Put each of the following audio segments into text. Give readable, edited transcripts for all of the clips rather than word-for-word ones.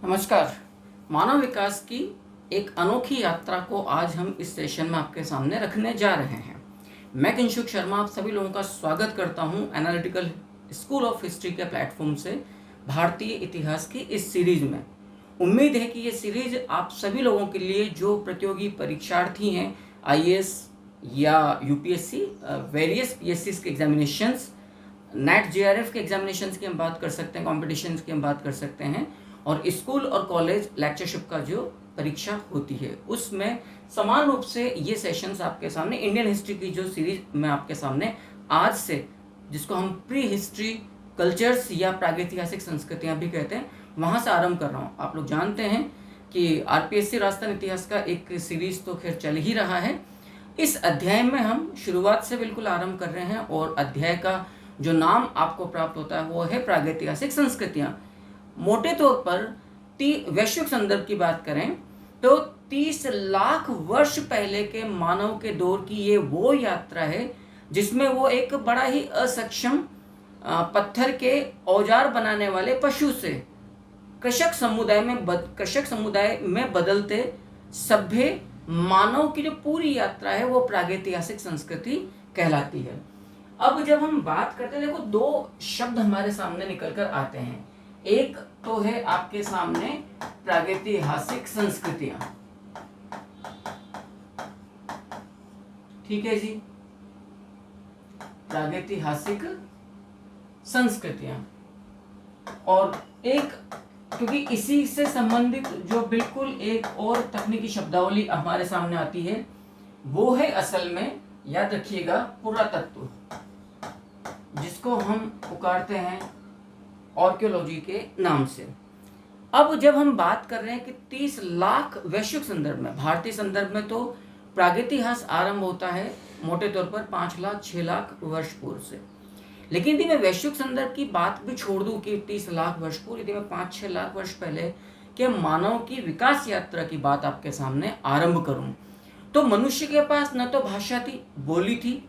नमस्कार। मानव विकास की एक अनोखी यात्रा को आज हम इस सेशन में आपके सामने रखने जा रहे हैं। मैं किंशुक शर्मा आप सभी लोगों का स्वागत करता हूं एनालिटिकल स्कूल ऑफ हिस्ट्री के प्लेटफॉर्म से भारतीय इतिहास की इस सीरीज में। उम्मीद है कि ये सीरीज आप सभी लोगों के लिए जो प्रतियोगी परीक्षार्थी हैं, आईएएस या यूपीएससी, वेरियस पीएससी के एग्जामिनेशंस, नेट जेआरएफ के एग्जामिनेशंस की हम बात कर सकते हैं, कॉम्पिटिशन्स की हम बात कर सकते हैं, और स्कूल और कॉलेज लेक्चरशिप का जो परीक्षा होती है उसमें समान रूप से ये सेशंस आपके सामने इंडियन हिस्ट्री की जो सीरीज मैं आपके सामने आज से, जिसको हम प्री हिस्ट्री कल्चर्स या प्रागैतिहासिक संस्कृतियां भी कहते हैं, वहां से आरंभ कर रहा हूं। आप लोग जानते हैं कि आरपीएससी राजस्थान इतिहास का एक सीरीज तो खैर चल ही रहा है। इस अध्याय में हम शुरुआत से बिल्कुल आरंभ कर रहे हैं और अध्याय का जो नाम आपको प्राप्त होता है वो है प्रागैतिहासिक संस्कृतियां। मोटे तौर पर वैश्विक संदर्भ की बात करें तो 30 लाख वर्ष पहले के मानव के दौर की ये वो यात्रा है जिसमें वो एक बड़ा ही असक्षम पत्थर के औजार बनाने वाले पशु से कृषक समुदाय में बदलते सभ्य मानव की जो पूरी यात्रा है वो प्रागैतिहासिक संस्कृति कहलाती है। अब जब हम बात करते हैं, देखो दो शब्द हमारे सामने निकल कर आते हैं। एक तो है आपके सामने प्रागैतिहासिक संस्कृतियां, ठीक है जी, प्रागैतिहासिक संस्कृतियां। और एक, क्योंकि इसी से संबंधित जो बिल्कुल एक और तकनीकी शब्दावली हमारे सामने आती है वो है असल में, याद रखिएगा, पुरातत्व, जिसको हम पुकारते हैं आर्कियोलॉजी के नाम से। अब जब हम बात कर रहे हैं कि 30 लाख वैश्विक संदर्भ में, भारतीय संदर्भ में तो प्रागैतिहास आरंभ होता है मोटे तौर पर 5 लाख 6 लाख वर्ष पूर्व से। लेकिन यदि मैं वैश्विक संदर्भ की बात भी छोड़ दूं कि 30 लाख वर्ष पूर्व, यदि मैं 5-6 लाख वर्ष पहले के मानव की विकास यात्रा की बात आपके सामने आरंभ करूं तो मनुष्य के पास न तो भाषा थी, बोली थी,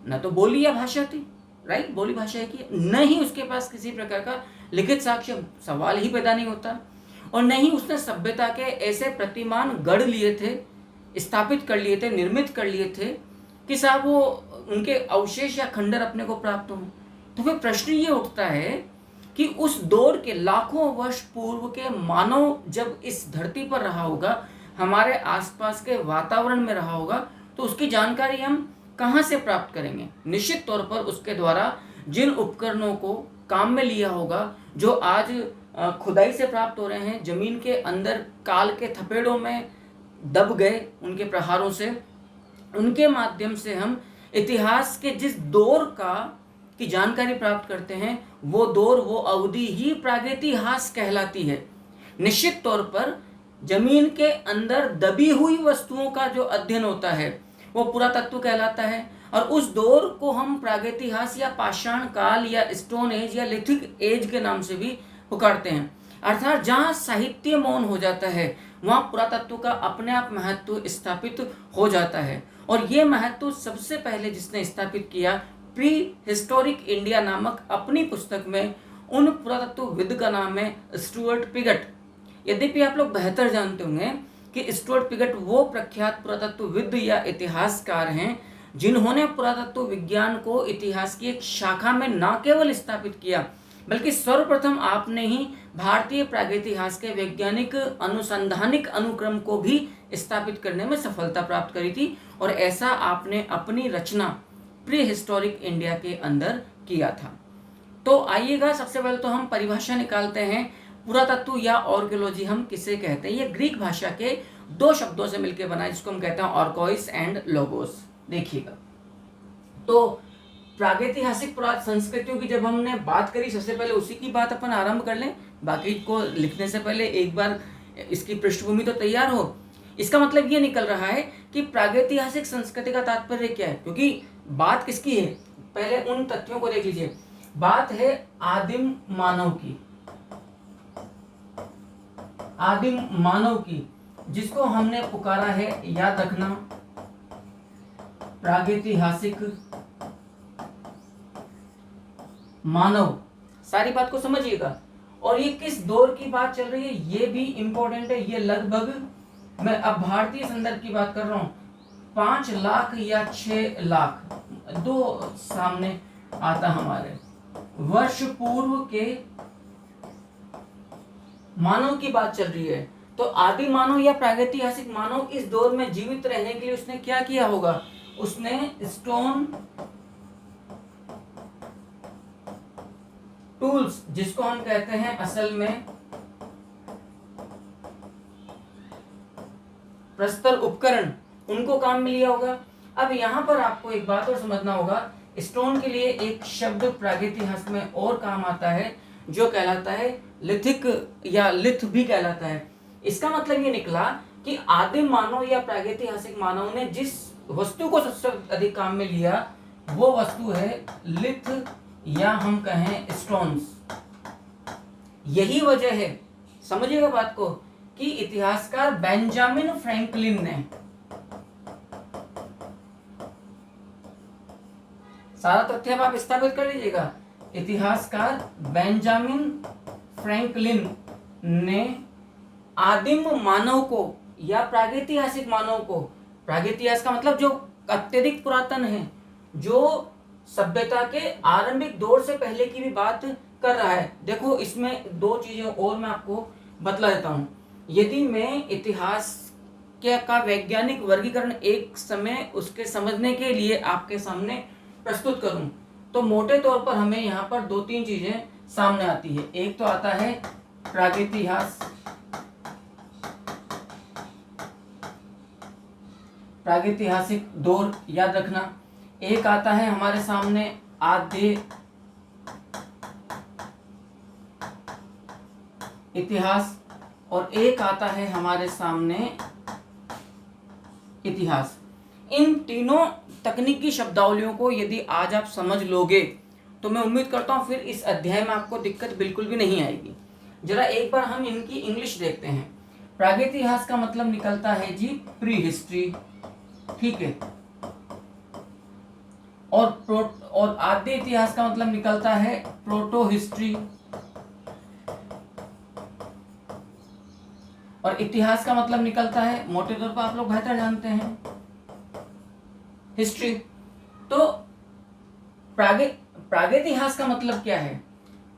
न तो बोली या भाषा थी, राइट, बोली भाषा है कि न ही उसके पास किसी प्रकार का लिखित साक्ष्य, सवाल ही पैदा नहीं होता, और न ही उसने सभ्यता के ऐसे प्रतिमान गढ़ लिए थे, स्थापित कर लिए थे, निर्मित कर लिए थे कि साहब वो उनके अवशेष या खंडर अपने को प्राप्त हों। तो फिर प्रश्न ये उठता है कि उस दौर के लाखों वर्ष पूर्व के मानव जब इस धरती पर रहा होगा, हमारे आसपास के वातावरण में रहा होगा, तो उसकी जानकारी हम कहाँ से प्राप्त करेंगे? निश्चित तौर पर उसके द्वारा जिन उपकरणों को काम में लिया होगा, जो आज खुदाई से प्राप्त हो रहे हैं, जमीन के अंदर काल के थपेड़ों में दब गए उनके प्रहारों से, उनके माध्यम से हम इतिहास के जिस दौर की जानकारी प्राप्त करते हैं, वो दौर, वो अवधि ही प्रागैतिहास कहलाती है। निश्चित तौर पर जमीन के अंदर दबी हुई वस्तुओं का जो अध्ययन होता है वो पुरातत्व कहलाता है, और उस दौर को हम प्रागैतिहास या पाषाण काल या स्टोन एज या लिथिक एज के नाम से भी पुकारते हैं। अर्थात जहाँ साहित्य मौन हो जाता है वहाँ पुरातत्व का अपने आप महत्व स्थापित हो जाता है। और ये महत्व सबसे पहले जिसने स्थापित किया, प्री हिस्टोरिक इंडिया नामक अपनी पुस्तक में, उन पुरातत्वविद का नाम है स्टुअर्ट पिगट। यद्यपि आप लोग बेहतर जानते होंगे कि स्टुअर्ट पिगट वो प्रख्यात पुरातत्वविद या इतिहासकार हैं जिन्होंने पुरातत्व विज्ञान को इतिहास की एक शाखा में न केवल स्थापित किया, बल्कि सर्वप्रथम आपने ही भारतीय प्रागैतिहास के वैज्ञानिक अनुसंधानिक अनुक्रम को भी स्थापित करने में सफलता प्राप्त करी थी। और ऐसा आपने अपनी रचना प्री हिस्टोरिक इंडिया के अंदर किया था। तो आइएगा, सबसे पहले तो हम परिभाषा निकालते हैं। पुरातत्व या आर्कियोलॉजी हम किसे कहते हैं? ये ग्रीक भाषा के दो शब्दों से मिलकर बना है, जिसको हम कहते हैं ऑर्कोइस एंड लोगोस। देखिएगा, तो प्रागैतिहासिक संस्कृतियों की जब हमने बात करी, सबसे पहले उसी की बात अपन आरंभ कर लें। बाकी को लिखने से पहले एक बार इसकी पृष्ठभूमि तो तैयार हो। इसका मतलब ये निकल रहा है कि प्रागैतिहासिक संस्कृति का तात्पर्य क्या है, क्योंकि बात किसकी है, पहले उन तथ्यों को देख लीजिए। बात है आदिम मानव की, आदिम मानव की, जिसको हमने पुकारा है, याद रखना, प्रागैतिहासिक मानव। सारी बात को समझिएगा। और ये किस दौर की बात चल रही है ये भी इंपॉर्टेंट है। ये लगभग, मैं अब भारतीय संदर्भ की बात कर रहा हूँ, 5 लाख या 6 लाख, दो सामने आता हमारे वर्ष पूर्व के मानव की बात चल रही है। तो आदि मानव या प्रागैतिहासिक मानव इस दौर में जीवित रहने के लिए उसने क्या किया होगा? उसने स्टोन टूल्स, जिसको हम कहते हैं असल में प्रस्तर उपकरण, उनको काम में लिया होगा। अब यहां पर आपको एक बात और समझना होगा, स्टोन के लिए एक शब्द प्रागैतिहास में और काम आता है जो कहलाता है लिथिक या लिथ भी कहलाता है। इसका मतलब ये निकला कि आदिम मानव या प्रागैतिहासिक मानव ने जिस वस्तु को सबसे अधिक काम में लिया वो वस्तु है लिथ या हम कहें स्टोन्स। यही वजह है, समझिएगा बात को, कि इतिहासकार बेंजामिन फ्रैंकलिन ने, सारा तथ्य आप स्थापित कर लीजिएगा, इतिहासकार बेंजामिन फ्रैंकलिन ने आदिम मानव को या प्रागैतिहासिक मानव को, प्रागैतिहास का मतलब जो अत्यधिक पुरातन है, जो सभ्यता के आरंभिक दौर से पहले की भी बात कर रहा है। देखो इसमें दो चीजें और मैं आपको बतला देता हूं। यदि मैं इतिहास का वैज्ञानिक वर्गीकरण एक समय उसके समझने के लिए आपके सामने प्रस्तुत करूं तो मोटे तौर पर हमें यहाँ पर 2-3 चीजें सामने आती है। एक तो आता है प्रागैतिहास, प्रागैतिहासिक दौर याद रखना। एक आता है हमारे सामने आद्य इतिहास, और एक आता है हमारे सामने इतिहास। इन तीनों तकनीकी शब्दावलियों को यदि आज आप समझ लोगे तो मैं उम्मीद करता हूं फिर इस अध्याय में आपको दिक्कत बिल्कुल भी नहीं आएगी। जरा एक बार हम इनकी इंग्लिश देखते हैं। प्रागैतिहास का मतलब निकलता है जी प्री हिस्ट्री, ठीक है, और आद्य इतिहास का मतलब निकलता है प्रोटो हिस्ट्री, और इतिहास का मतलब निकलता है, मोटे तौर पर आप लोग बेहतर जानते हैं, हिस्ट्री। तो प्रागैतिहास का मतलब क्या है?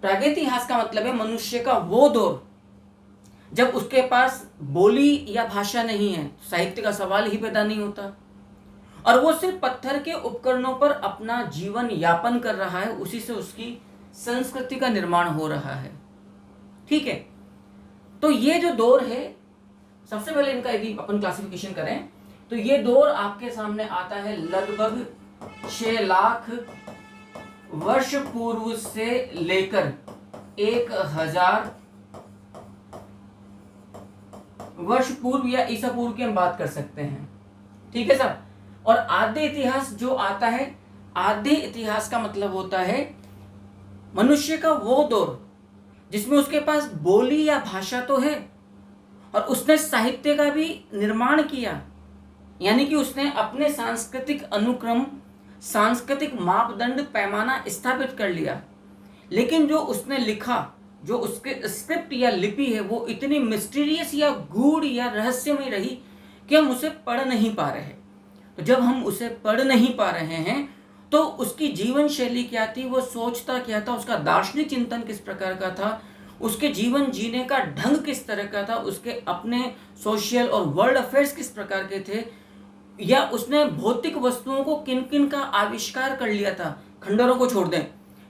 प्रागैतिहास का मतलब है मनुष्य का वो दौर जब उसके पास बोली या भाषा नहीं है, साहित्य का सवाल ही पैदा नहीं होता, और वो सिर्फ पत्थर के उपकरणों पर अपना जीवन यापन कर रहा है, उसी से उसकी संस्कृति का निर्माण हो रहा है, ठीक है। तो ये जो दौर है, सबसे पहले इनका यदि अपन क्लासिफिकेशन करें तो ये दौर आपके सामने आता है लगभग 6 लाख वर्ष पूर्व से लेकर 1000 वर्ष पूर्व या ईसा पूर्व की हम बात कर सकते हैं, ठीक है सर। और आद्य इतिहास जो आता है, आद्य इतिहास का मतलब होता है मनुष्य का वो दौर जिसमें उसके पास बोली या भाषा तो है और उसने साहित्य का भी निर्माण किया, यानी कि उसने अपने सांस्कृतिक अनुक्रम, सांस्कृतिक मापदंड, पैमाना स्थापित कर लिया, लेकिन जो उसने लिखा, जो उसके स्क्रिप्ट या लिपि है, वो इतनी मिस्टीरियस या गूढ़ या रहस्यमय रही कि हम उसे पढ़ नहीं पा रहे। तो जब हम उसे पढ़ नहीं पा रहे हैं तो उसकी जीवन शैली क्या थी, वो सोचता क्या था, उसका दार्शनिक चिंतन किस प्रकार का था, उसके जीवन जीने का ढंग किस तरह का था, उसके अपने सोशल और वर्ल्ड अफेयर्स किस प्रकार के थे, या उसने भौतिक वस्तुओं को किन किन का आविष्कार कर लिया था, खंडरों को छोड़ दें,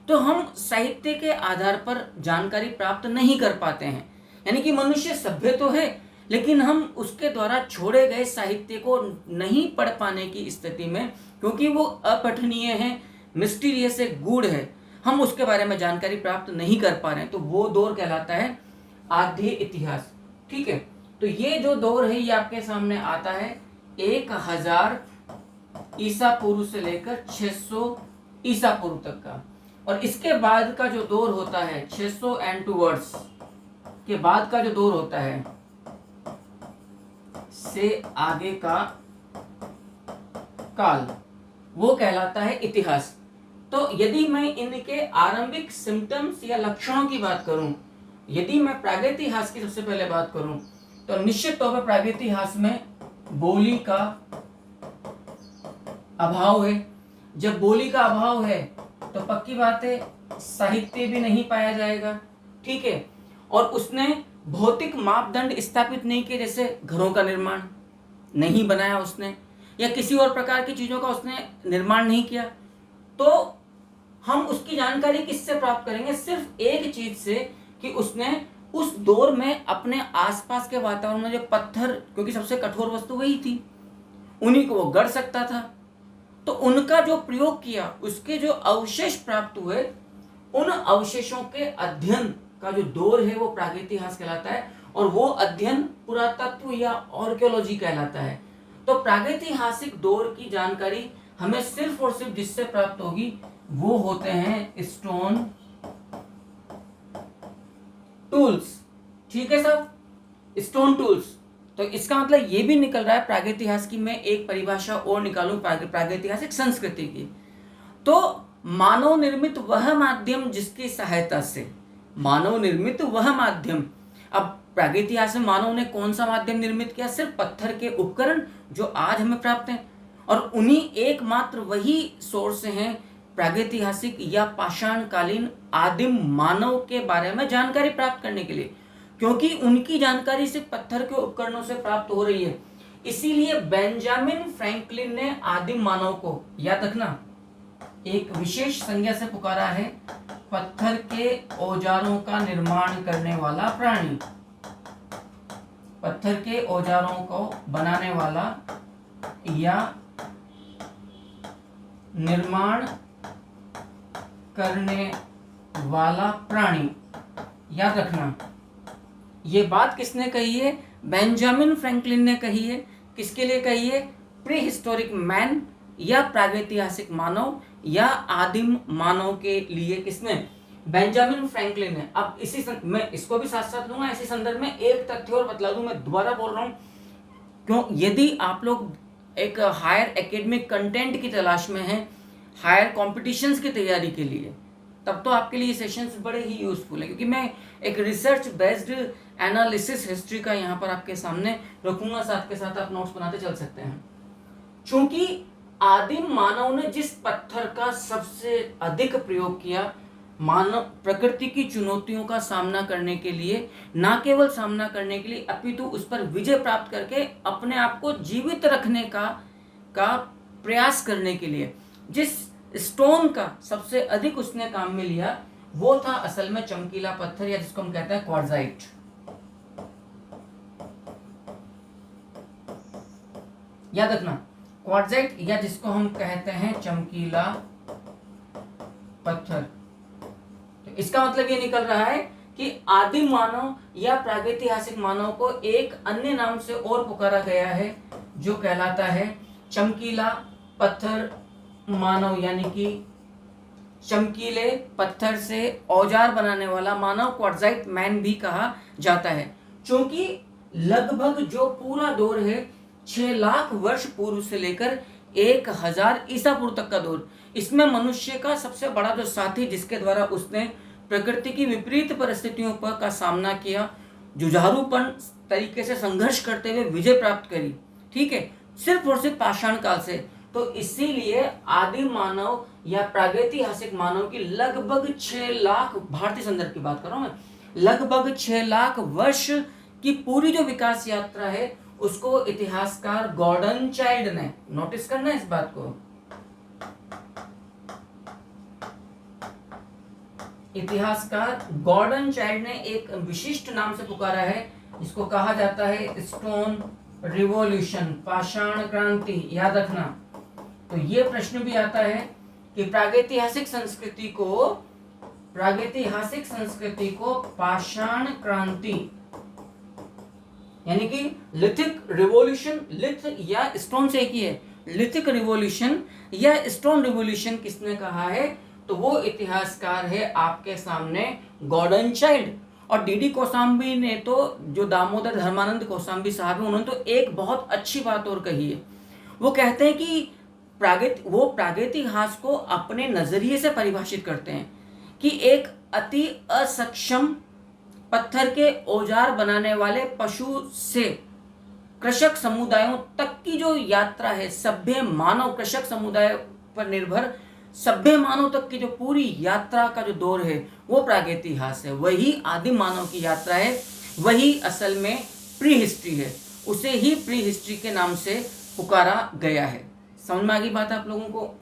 तो हम साहित्य के आधार पर जानकारी प्राप्त नहीं कर पाते हैं। यानी कि मनुष्य सभ्य तो है लेकिन हम उसके द्वारा छोड़े गए साहित्य को नहीं पढ़ पाने की स्थिति में, क्योंकि वो अपठनीय है, मिस्टीरियस है, गूढ़ है, हम उसके बारे में जानकारी प्राप्त नहीं कर पा रहे हैं। तो वो दौर कहलाता है आद्य इतिहास, ठीक है। तो ये जो दौर है ये आपके सामने आता है 1000 ईसा पूर्व से लेकर 600 ईसा पूर्व तक का, और इसके बाद का जो दौर होता है 600 एंड टूवर्ड्स के बाद का जो दौर होता है से आगे का काल, वो कहलाता है इतिहास। तो यदि मैं इनके आरंभिक सिम्टम्स या लक्षणों की बात करूं, यदि मैं प्रागैतिहास की सबसे पहले बात करूं तो निश्चित तौर पर प्रागैतिहास में बोली का अभाव है। जब बोली का अभाव है तो पक्की बात है साहित्य भी नहीं पाया जाएगा, ठीक है। और उसने भौतिक मापदंड स्थापित नहीं किए, जैसे घरों का निर्माण नहीं बनाया उसने, या किसी और प्रकार की चीजों का उसने निर्माण नहीं किया। तो हम उसकी जानकारी किससे प्राप्त करेंगे? सिर्फ एक चीज से, कि उसने उस दौर में अपने आसपास के वातावरण में जो पत्थर, क्योंकि सबसे कठोर वस्तु वही थी, उन्हीं को वो गढ़ सकता था, तो उनका जो प्रयोग किया, उसके जो अवशेष प्राप्त हुए, उन अवशेषों के अध्ययन का जो दौर है वो प्रागैतिहास कहलाता है, और वो अध्ययन पुरातत्व या आर्कियोलॉजी कहलाता है। तो प्रागैतिहासिक दौर की जानकारी हमें सिर्फ और सिर्फ जिससे प्राप्त होगी वो होते हैं स्टोन टूल्स, ठीक है साहब, स्टोन टूल्स। तो इसका मतलब ये भी निकल रहा है प्रागैतिहास की, मैं एक परिभाषा और निकालूं प्रागैतिहासिक संस्कृति की, तो मानव निर्मित वह माध्यम जिसकी सहायता से, मानव निर्मित वह माध्यम। अब प्रागैतिहास में मानव ने कौन सा माध्यम निर्मित किया? सिर्फ पत्थर के उपकरण जो आज हमें प्राप्त हैं, और उन्हीं एकमात्र वही सोर्स हैं प्रागैतिहासिक या पाषाणकालीन आदिम मानव के बारे में जानकारी प्राप्त करने के लिए, क्योंकि उनकी जानकारी सिर्फ पत्थर के उपकरणों से प्राप्त हो रही है। इसीलिए बेंजामिन फ्रैंकलिन ने आदिम मानव को, याद रखना, एक विशेष संज्ञा से पुकारा है, पत्थर के औजारों का निर्माण करने वाला प्राणी, पत्थर के औजारों को बनाने वाला या निर्माण करने वाला प्राणी। याद रखना, ये बात किसने कही है? बेंजामिन फ्रैंकलिन ने कही है। किसके लिए कही है? प्री हिस्टोरिक मैन या प्रागैतिहासिक मानव या आदिम मानव के लिए। किसने? बेंजामिन फ्रैंकलिन ने। अब मैं इसको भी साथ साथ लूंगा, इसी संदर्भ में एक तथ्य और बतला दूं, मैं दोबारा बोल रहा हूं, क्यों? यदि आप लोग एक हायर एकेडमिक कंटेंट की तलाश में हैं, हायर कॉम्पिटिशन्स की तैयारी के लिए, तब तो आपके लिए सेशंस बड़े ही यूजफुल है, क्योंकि मैं एक रिसर्च बेस्ड एनालिसिस हिस्ट्री का यहाँ पर आपके सामने रखूंगा, साथ के साथ आप नोट्स बनाते चल सकते हैं। क्योंकि आदिम मानव ने जिस पत्थर का सबसे अधिक प्रयोग किया, मानव प्रकृति की चुनौतियों का सामना करने के लिए, ना केवल सामना करने के लिए अपितु उस पर विजय प्राप्त करके अपने आप को जीवित रखने का प्रयास करने के लिए जिस स्टोन का सबसे अधिक उसने काम में लिया, वो था असल में चमकीला पत्थर, या जिसको हम कहते हैं क्वार्ट्जाइट। याद रखना, क्वार्ट्जाइट या जिसको हम कहते हैं चमकीला पत्थर। तो इसका मतलब ये निकल रहा है कि आदिम मानव या प्रागैतिहासिक मानव को एक अन्य नाम से और पुकारा गया है, जो कहलाता है चमकीला पत्थर मानव, यानी कि चमकीले पत्थर से औजार बनाने वाला मानव क्वार्ट्जाइट मैन भी कहा जाता है। क्योंकि लगभग जो पूरा दौर है 6 लाख वर्ष पूर्व से लेकर 1000 ईसा पूर्व तक का दौर, इसमें मनुष्य का सबसे बड़ा जो साथी, जिसके द्वारा उसने प्रकृति की विपरीत परिस्थितियों पर का सामना किया, जुझारूपन तरीके से संघर्ष करते हुए विजय प्राप्त करी, ठीक है, सिर्फ और सिर्फ पाषाण काल से। तो इसीलिए आदिम मानव या प्रागैतिहासिक मानव की लगभग 6 लाख, भारतीय संदर्भ की बात कर रहा हूं मैं, लगभग 6 लाख वर्ष की पूरी जो विकास यात्रा है, उसको इतिहासकार गॉर्डन चाइल्ड ने, नोटिस करना है इस बात को, इतिहासकार गॉर्डन चाइल्ड ने एक विशिष्ट नाम से पुकारा है, जिसको कहा जाता है स्टोन रिवॉल्यूशन, पाषाण क्रांति। याद रखना, तो ये प्रश्न भी आता है कि प्रागैतिहासिक संस्कृति को पाषाण क्रांति, यानी कि लिथिक रिवॉल्यूशन, लिथ या स्टोन से एक ही है, लिथिक रिवॉल्यूशन या स्टोन रिवॉल्यूशन किसने कहा है? तो वो इतिहासकार है आपके सामने गॉर्डन चाइल्ड। और डीडी कौशाम्बी ने तो, जो दामोदर धर्मानंद कौशाम्बी साहब हैं, उन्होंने तो एक बहुत अच्छी बात और कही है। वो कहते हैं कि प्रागैतिहास को अपने नजरिए से परिभाषित करते हैं कि एक अति असक्षम, पत्थर के औजार बनाने वाले पशु से कृषक समुदायों तक की जो यात्रा है, सभ्य मानव कृषक समुदाय पर निर्भर सभ्य मानव तक की जो पूरी यात्रा का जो दौर है वो प्रागैतिहास है। वही आदिम मानव की यात्रा है, वही असल में प्री हिस्ट्री है। उसे ही प्री हिस्ट्री के नाम से पुकारा गया है। समझ में आ गई बात आप लोगों को?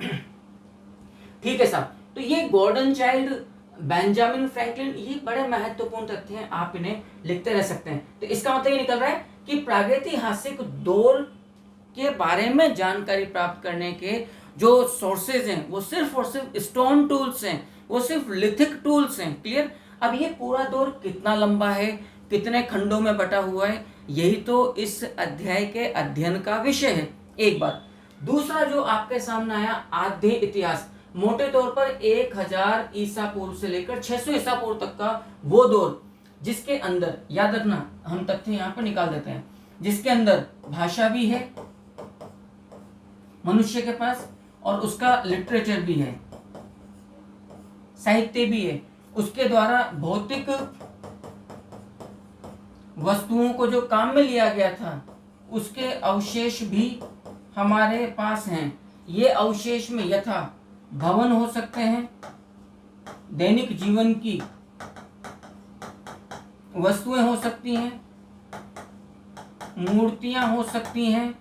ठीक है साहब। तो ये गॉर्डन चाइल्ड, बेंजामिन फ्रैंकलिन, ये बड़े महत्वपूर्ण तथ्य हैं, आप इन्हें लिखते रह सकते हैं। तो इसका मतलब ये निकल रहा है कि प्रागैतिहासिक दौर के बारे में जानकारी प्राप्त करने के जो सोर्सेज हैं वो सिर्फ और सिर्फ स्टोन टूल्स हैं, वो सिर्फ लिथिक टूल्स हैं। क्लियर? अब ये पूरा दौर कितना लंबा है, कितने खंडों में बटा हुआ है, यही तो इस अध्याय के अध्ययन का विषय है। एक बात। दूसरा जो आपके सामने आया, आद्य इतिहास, मोटे तौर पर 1000 ईसा पूर्व से लेकर 600 ईसा पूर्व तक का वो दौर जिसके अंदर, याद रखना हम तथ्य यहां पर निकाल देते हैं, जिसके अंदर भाषा भी है मनुष्य के पास, और उसका लिटरेचर भी है, साहित्य भी है, उसके द्वारा भौतिक वस्तुओं को जो काम में लिया गया था उसके अवशेष भी हमारे पास हैं। ये अवशेष में यथा भवन हो सकते हैं, दैनिक जीवन की वस्तुएं हो सकती हैं, मूर्तियां हो सकती हैं,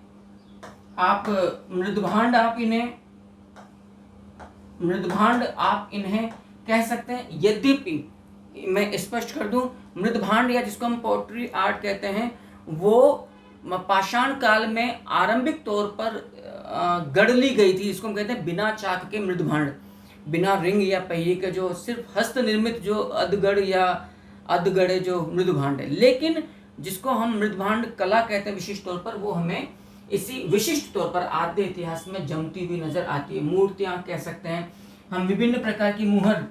आप मृदभांड आप इन्हें कह सकते हैं। यद्यपि मैं स्पष्ट कर दूं, मृदभांड या जिसको हम पोट्री आर्ट कहते हैं वो पाषाण काल में आरंभिक तौर पर गढ़ ली गई थी। इसको हम कहते हैं बिना चाक के मृदभांड, बिना रिंग या पहिए के, जो सिर्फ हस्त निर्मित जो अधगढ़ या अधगढ़े जो मृदभांड है। लेकिन जिसको हम मृदभांड कला कहते हैं विशिष्ट तौर पर, वो हमें इसी विशिष्ट तौर पर आद्य इतिहास में जमती हुई नजर आती है। मूर्तियां कह सकते हैं हम, विभिन्न प्रकार की मुहर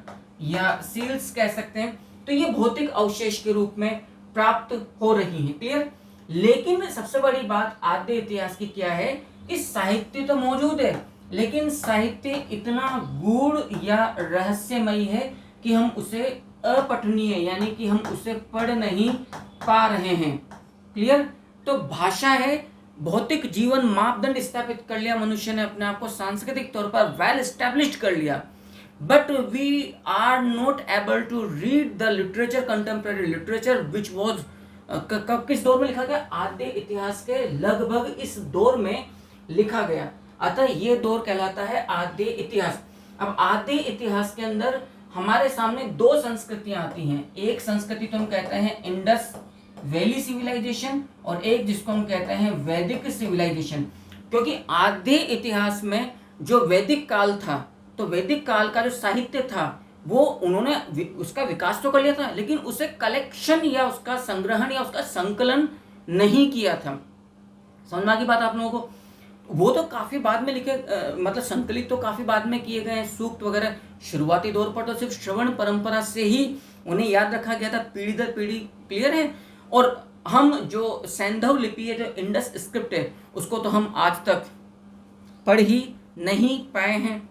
या सील्स कह सकते हैं। तो ये भौतिक अवशेष के रूप में प्राप्त हो रही हैं। क्लियर? लेकिन सबसे बड़ी बात आद्य इतिहास की क्या है कि साहित्य तो मौजूद है, लेकिन साहित्य इतना गूढ़ या रहस्यमयी है कि हम उसे अपठनीय, यानी कि हम उसे पढ़ नहीं पा रहे हैं। क्लियर? तो भाषा है, भौतिक जीवन मापदंड स्थापित कर लिया मनुष्य ने अपने आप को, सांस्कृतिक तौर पर वेल एस्टेब्लिश्ड कर लिया, but we are not able to read the literature, contemporary literature which was कब किस दौर में लिखा गया? आद्य इतिहास के लगभग इस दौर में लिखा गया। अतः ये दौर कहलाता है आद्य इतिहास। अब आद्य इतिहास के अंदर हमारे सामने दो संस्कृतियां आती हैं। एक संस्कृति तो हम कहते हैं इंडस वैली सिविलाइजेशन, और एक जिसको हम कहते हैं वैदिक सिविलाइजेशन। क्योंकि आद्य इतिहास में जो वैदिक काल था, तो वैदिक काल का जो साहित्य था वो उन्होंने उसका विकास तो कर लिया था, लेकिन उसे कलेक्शन या उसका संग्रहण या उसका संकलन नहीं किया था। समझ में आ गई बात आप लोगों को? वो तो काफी बाद में लिखे, मतलब संकलित तो काफी बाद में किए गए हैं सूक्त वगैरह। शुरुआती दौर पर तो सिर्फ श्रवण परंपरा से ही उन्हें याद रखा गया था, पीढ़ी दर पीढ़ी। क्लियर है? और हम जो सैंधव लिपि है, जो इंडस स्क्रिप्ट है, उसको तो हम आज तक पढ़ ही नहीं पाए हैं,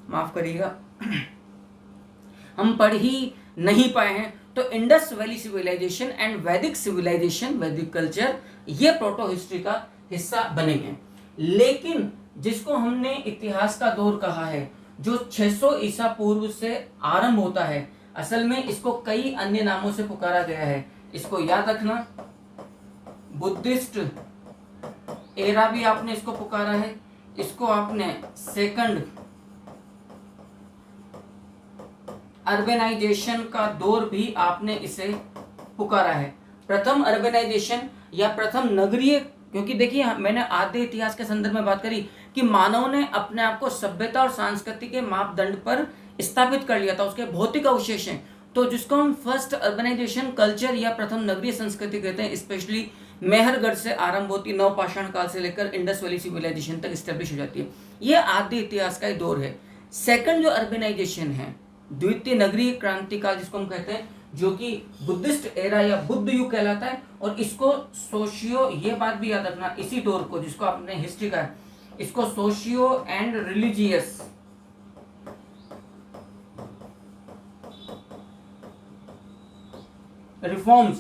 माफ करिएगा, हम पढ़ ही नहीं पाए हैं। तो इंडस वैली सिविलाइजेशन एंड वैदिक सिविलाइजेशन, वैदिक कल्चर, ये प्रोटो हिस्ट्री का हिस्सा बनेंगे। लेकिन जिसको हमने इतिहास का दौर कहा है, जो 600 ईसा पूर्व से आरंभ होता है, असल में इसको कई अन्य नामों से पुकारा गया है। इसको याद रखना, बुद्धिस्ट एरा भी आपने इसको पुकारा है, इसको आपने सेकंड अर्बेनाइजेशन का दौर भी आपने इसे पुकारा है। प्रथम अर्बेनाइजेशन या प्रथम नगरीय, क्योंकि देखिए मैंने आद्य इतिहास के संदर्भ में बात करी कि मानव ने अपने आप को सभ्यता और संस्कृति के मापदंड पर स्थापित कर लिया था, उसके भौतिक अवशेष हैं। तो जिसको हम फर्स्ट अर्बनाइजेशन कल्चर या प्रथम नगरीय संस्कृति कहते हैं, स्पेशली मेहरगढ़ से आरंभ होती, नवपाषाण काल से लेकर इंडस वैली सिविलाइजेशन तक स्टेब्लिश हो जाती है। ये आद्य इतिहास का दौर है। सेकंड जो अर्बनाइजेशन है, द्वितीय नगरीय क्रांति काल जिसको हम कहते हैं, जो कि बुद्धिस्ट एरा या बुद्ध युग कहलाता है। और इसको सोशियो, ये बात भी याद रखना, इसी दौर को जिसको आपने हिस्ट्री का है, इसको सोशियो एंड रिलीजियस रिफॉर्म्स,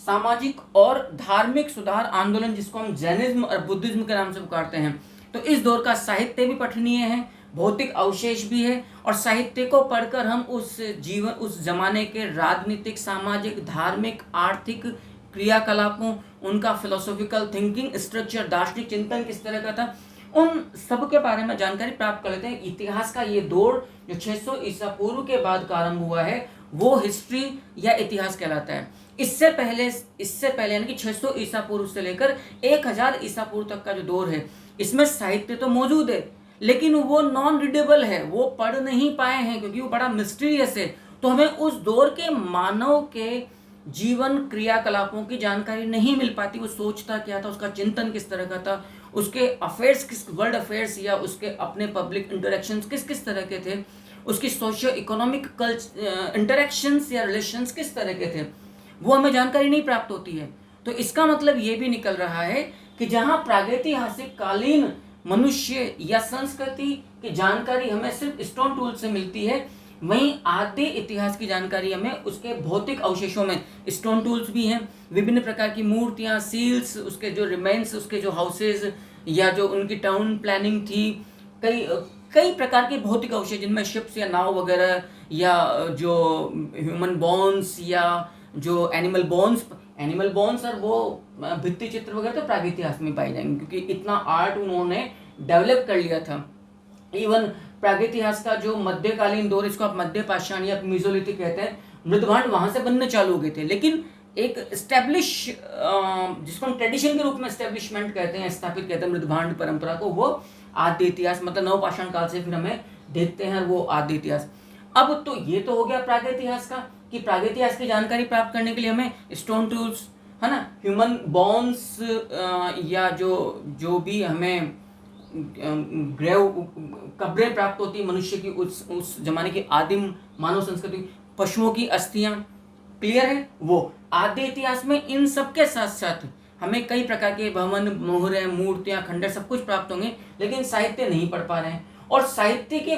सामाजिक और धार्मिक सुधार आंदोलन जिसको हम जैनिज्म और बुद्धिज्म के नाम से पुकारते हैं। तो इस दौर का साहित्य भी पठनीय है, भौतिक अवशेष भी है, और साहित्य को पढ़कर हम उस जमाने के राजनीतिक, सामाजिक, धार्मिक, आर्थिक क्रियाकलापों, उनका फिलोसॉफिकल थिंकिंग स्ट्रक्चर, दार्शनिक चिंतन किस तरह का था, उन सब के बारे में जानकारी प्राप्त कर लेते हैं। इतिहास का ये दौर जो 600 ईसा पूर्व के बाद का आरंभ हुआ है वो हिस्ट्री या इतिहास कहलाता है। इससे पहले यानी कि 600 ईसा पूर्व से लेकर 1000 ईसा पूर्व तक का जो दौर है, इसमें साहित्य तो मौजूद है लेकिन वो नॉन रीडेबल है, वो पढ़ नहीं पाए हैं क्योंकि वो बड़ा मिस्टीरियस है। तो हमें उस दौर के मानव के जीवन क्रियाकलापों की जानकारी नहीं मिल पाती, वो सोचता क्या था, उसका चिंतन किस तरह का था, उसके अफेयर्स किस वर्ल्ड अफेयर्स या उसके अपने पब्लिक इंटरेक्शंस किस किस तरह के थे, उसकी सोशियो इकोनॉमिक इंटरेक्शंस या रिलेशंस किस तरह के थे, वो हमें जानकारी नहीं प्राप्त होती है। तो इसका मतलब ये भी निकल रहा है कि जहां प्रागैतिहासिक कालीन मनुष्य या संस्कृति की जानकारी हमें सिर्फ स्टोन टूल से मिलती है, वहीं आदि इतिहास की जानकारी हमें उसके भौतिक अवशेषों में, स्टोन टूल्स भी हैं, विभिन्न प्रकार की मूर्तियां, सील्स, उसके जो रिमेन्स, उसके जो हाउसेज या जो उनकी टाउन प्लानिंग थी, कई कई प्रकार के भौतिक अवशेष जिनमें शिप्स या नाव वगैरह या जो ह्यूमन बोन्स या जो एनिमल बोन्स और वो भित्ति चित्र वगैरह तो प्रागैतिहास में पाए जाएंगे क्योंकि इतना आर्ट उन्होंने डेवलप कर लिया था। इवन प्रागैतिहास का जो मध्यकालीन दौर, इसको आप मध्य पाषाण या मेसोलिथिक कहते हैं, मृदभांड वहां से बनने चालू हो गए थे, लेकिन एक स्टैब्लिश जिसको हम ट्रेडिशन के रूप में स्टैब्लिशमेंट कहते हैं, स्थापित कहते हैं मृदभांड परंपरा को, वो आद्य इतिहास मतलब नवपाषाण काल से फिर हमें देखते हैं वो आद्य इतिहास। अब तो ये तो हो गया प्रागैतिहास का कि प्रागैतिहास की जानकारी प्राप्त करने के लिए हमें स्टोन टूल्स, है ना, ह्यूमन बोन्स या जो भी हमें ग्रेव कब्रें प्राप्त होती मनुष्य की उस जमाने की आदिम मानव संस्कृति, पशुओं की अस्थियां, क्लियर है। वो आद्य इतिहास में इन सब के साथ साथ हमें कई प्रकार के भवन, मोहरें, मूर्तियां, खंडर सब कुछ प्राप्त होंगे, लेकिन साहित्य नहीं पढ़ पा रहे हैं। और साहित्य के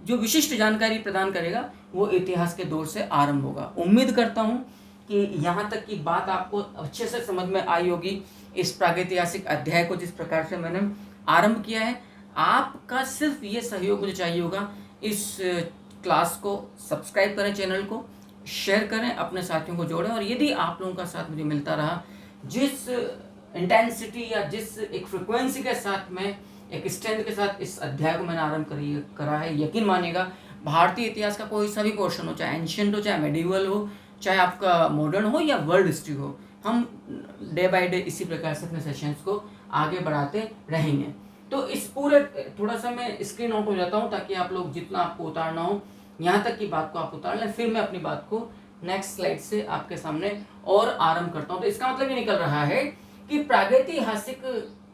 जो विशिष्ट जानकारी प्रदान करेगा वो इतिहास के दौर से आरंभ होगा। उम्मीद करता हूं कि यहाँ तक की बात आपको अच्छे से समझ में आई होगी। इस प्रागैतिहासिक अध्याय को जिस प्रकार से मैंने आरंभ किया है, आपका सिर्फ ये सहयोग मुझे चाहिए होगा, इस क्लास को सब्सक्राइब करें, चैनल को शेयर करें, अपने साथियों को जोड़ें, और यदि आप लोगों का साथ मुझे मिलता रहा, जिस इंटेंसिटी या जिस एक फ्रिक्वेंसी के साथ में, एक स्ट्रेंथ के साथ इस अध्याय को मैंने आरंभ करा है, यकीन मानिएगा भारतीय इतिहास का कोई सा भी पोर्शन हो, चाहे एंशिएंट हो, चाहे मेडिवल हो, चाहे आपका मॉडर्न हो या वर्ल्ड हिस्ट्री हो, हम डे बाय डे इसी प्रकार से अपने सेशंस को आगे बढ़ाते रहेंगे। तो इस पूरे थोड़ा सा मैं स्क्रीन आउट हो जाता हूँ ताकि आप लोग जितना आपको उतारना हो यहाँ तक की बात को आप उतार लें, फिर मैं अपनी बात को नेक्स्ट स्लाइड से आपके सामने और आरंभ करता हूँ। तो इसका मतलब ये निकल रहा है कि प्रागैतिहासिक,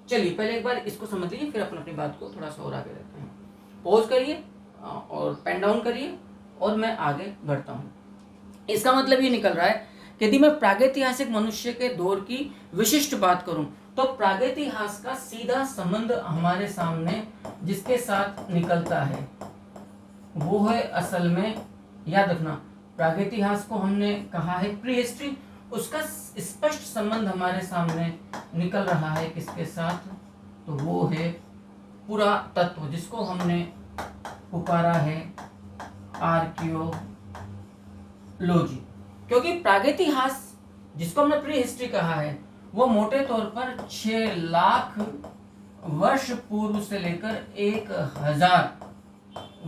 चलिए पहले एक बार इसको समझ लीजिए, फिर अपनी बात को थोड़ा सा और आगे लेते हैं। पॉज करिए और पेन डाउन करिए और मैं आगे बढ़ता हूँ। इसका मतलब ये निकल रहा है कि यदि मैं प्रागैतिहासिक मनुष्य के दौर की विशिष्ट बात करूं तो प्रागैतिहास का सीधा संबंध हमारे सामने जिसके साथ निकलता है वो है असल में, याद रखना, प्रागैतिहास को हमने कहा है प्री हिस्ट्री, उसका स्पष्ट संबंध हमारे सामने निकल रहा है किसके साथ, तो वो है पुरातत्व, जिसको हमने पुकारा है आर्कियोलॉजी। क्योंकि प्रागैतिहास जिसको हमने प्री हिस्ट्री कहा है वो मोटे तौर पर 6 लाख वर्ष पूर्व से लेकर 1000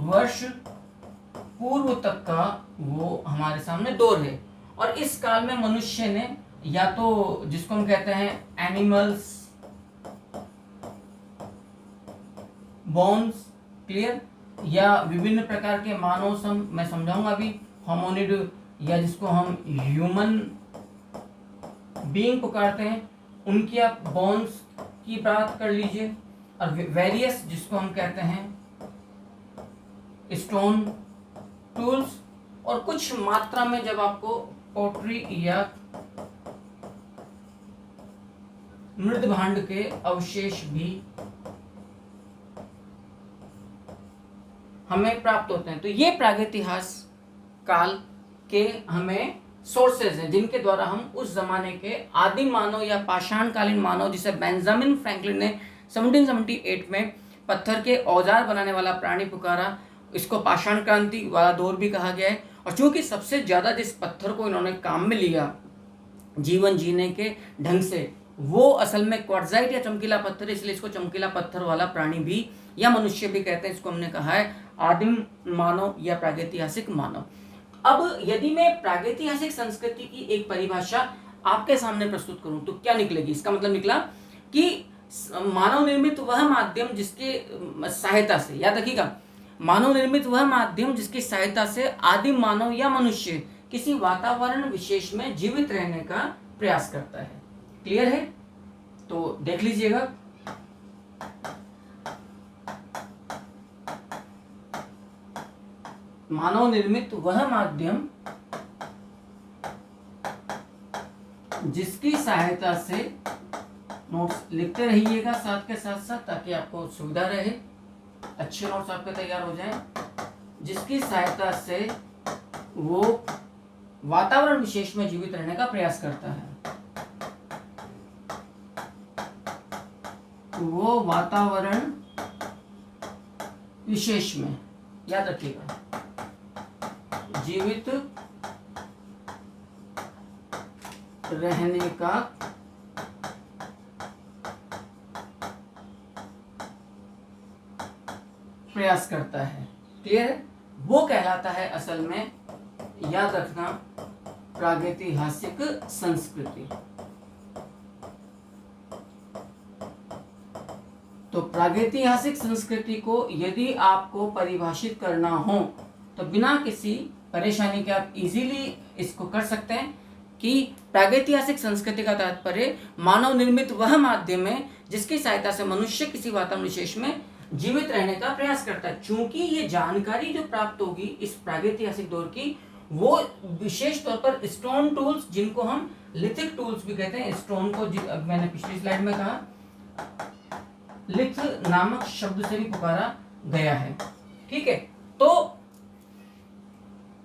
वर्ष पूर्व तक का वो हमारे सामने दौर है। और इस काल में मनुष्य ने या तो जिसको हम कहते हैं एनिमल्स बोन्स, क्लियर, या विभिन्न प्रकार के मानव मैं समझाऊंगा अभी, होमोनिड या जिसको हम ह्यूमन बीइंग पुकारते हैं, उनकी आप बोन्स की बात कर लीजिए, और वेरियस जिसको हम कहते हैं स्टोन टूल्स, और कुछ मात्रा में जब आपको पोट्री या मृदभांड के अवशेष भी हमें प्राप्त होते हैं। तो ये प्रागैतिहास काल के हमें सोर्सेज हैं जिनके द्वारा हम उस जमाने के आदिम मानव या पाषाणकालीन मानव, जिसे बेंजामिन फ्रैंकलिन ने 1778 में पत्थर के औजार बनाने वाला प्राणी पुकारा, इसको पाषाण क्रांति वाला दौर भी कहा गया है। और चूंकि सबसे ज्यादा जिस पत्थर को इन्होंने काम में लिया जीवन जीने के ढंग से, वो असल में क्वार्ट्जाइट या चमकीला पत्थर है, इसलिए इसको चमकीला पत्थर वाला प्राणी भी या मनुष्य भी कहते हैं। इसको हमने कहा है आदिम मानव या प्रागैतिहासिक मानव। अब यदि मैं प्रागैतिहासिक संस्कृति की एक परिभाषा आपके सामने प्रस्तुत करूं तो क्या निकलेगी? इसका मतलब निकला कि मानव निर्मित वह माध्यम जिसके सहायता से, याद रखिएगा, मानव निर्मित वह माध्यम जिसकी सहायता से आदिम मानव या मनुष्य किसी वातावरण विशेष में जीवित रहने का प्रयास करता है। क्लियर है? तो देख लीजिएगा, मानव निर्मित वह माध्यम जिसकी सहायता से, नोट्स लिखते रहिएगा साथ के साथ साथ ताकि आपको सुविधा रहे, अच्छे नोट्स आपके तैयार हो जाएं, जिसकी सहायता से वो वातावरण विशेष में जीवित रहने का प्रयास करता है। वो वातावरण विशेष में, याद रखिएगा, जीवित रहने का प्रयास करता है। क्लियर है? वो कहलाता है असल में, याद रखना, प्रागैतिहासिक संस्कृति। तो प्रागैतिहासिक संस्कृति को यदि आपको परिभाषित करना हो तो बिना किसी परेशानी के आप इजीली इसको कर सकते हैं कि प्रागैतिहासिक संस्कृति का तात्पर्य मानव निर्मित वह माध्यम है जिसकी सहायता से मनुष्य किसी वातावरण विशेष में जीवित रहने का प्रयास करता है। चूंकि ये जानकारी जो प्राप्त होगी इस प्रागैतिहासिक दौर की, वो विशेष तौर पर स्टोन टूल्स, जिनको हम लिथिक टूल्स भी कहते हैं, स्टोन को मैंने पिछली स्लाइड में कहा लिथ नामक शब्द से भी पुकारा गया है। ठीक है, तो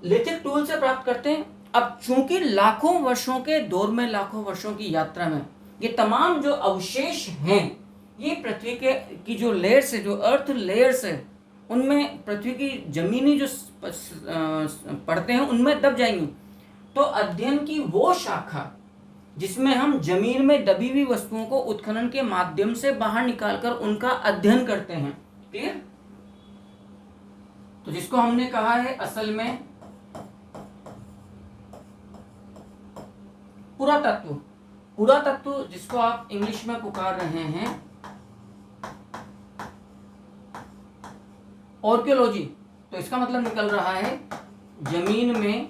लिथिक टूल से प्राप्त करते हैं। अब चूंकि लाखों वर्षों के दौर में, लाखों वर्षों की यात्रा में ये तमाम जो अवशेष हैं, ये पृथ्वी के की जो लेयर्स है, जो अर्थ लेयर्स है, उनमें पृथ्वी की जमीनी जो परतें हैं उनमें दब जाएंगी। तो अध्ययन की वो शाखा जिसमें हम जमीन में दबी हुई वस्तुओं को उत्खनन के माध्यम से बाहर निकालकर उनका अध्ययन करते हैं। क्लियर? तो जिसको हमने कहा है असल में पुरातत्व, पुरातत्व जिसको आप इंग्लिश में पुकार रहे हैं आर्कियोलॉजी, तो इसका मतलब निकल रहा है जमीन में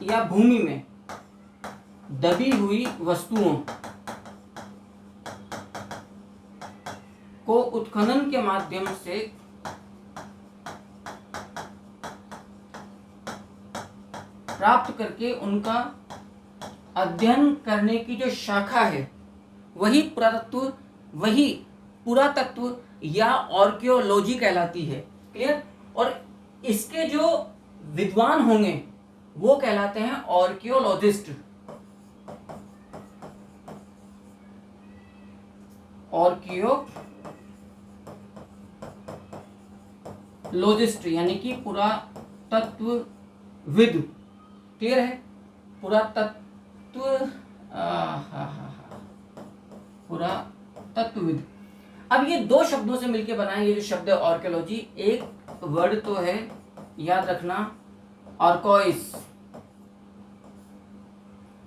या भूमि में दबी हुई वस्तुओं को उत्खनन के माध्यम से प्राप्त करके उनका अध्ययन करने की जो शाखा है वही पुरातत्व या आर्कियोलॉजी कहलाती है। क्लियर? और इसके जो विद्वान होंगे वो कहलाते हैं आर्कियोलॉजिस्ट। आर्कियोलॉजिस्ट यानी कि पुरातत्वविद। क्लियर है? पुरातत्वविद। अब ये दो शब्दों से मिलकर बना है ये जो शब्द है आर्कियोलॉजी। एक वर्ड तो है, याद रखना, आर्कोइस।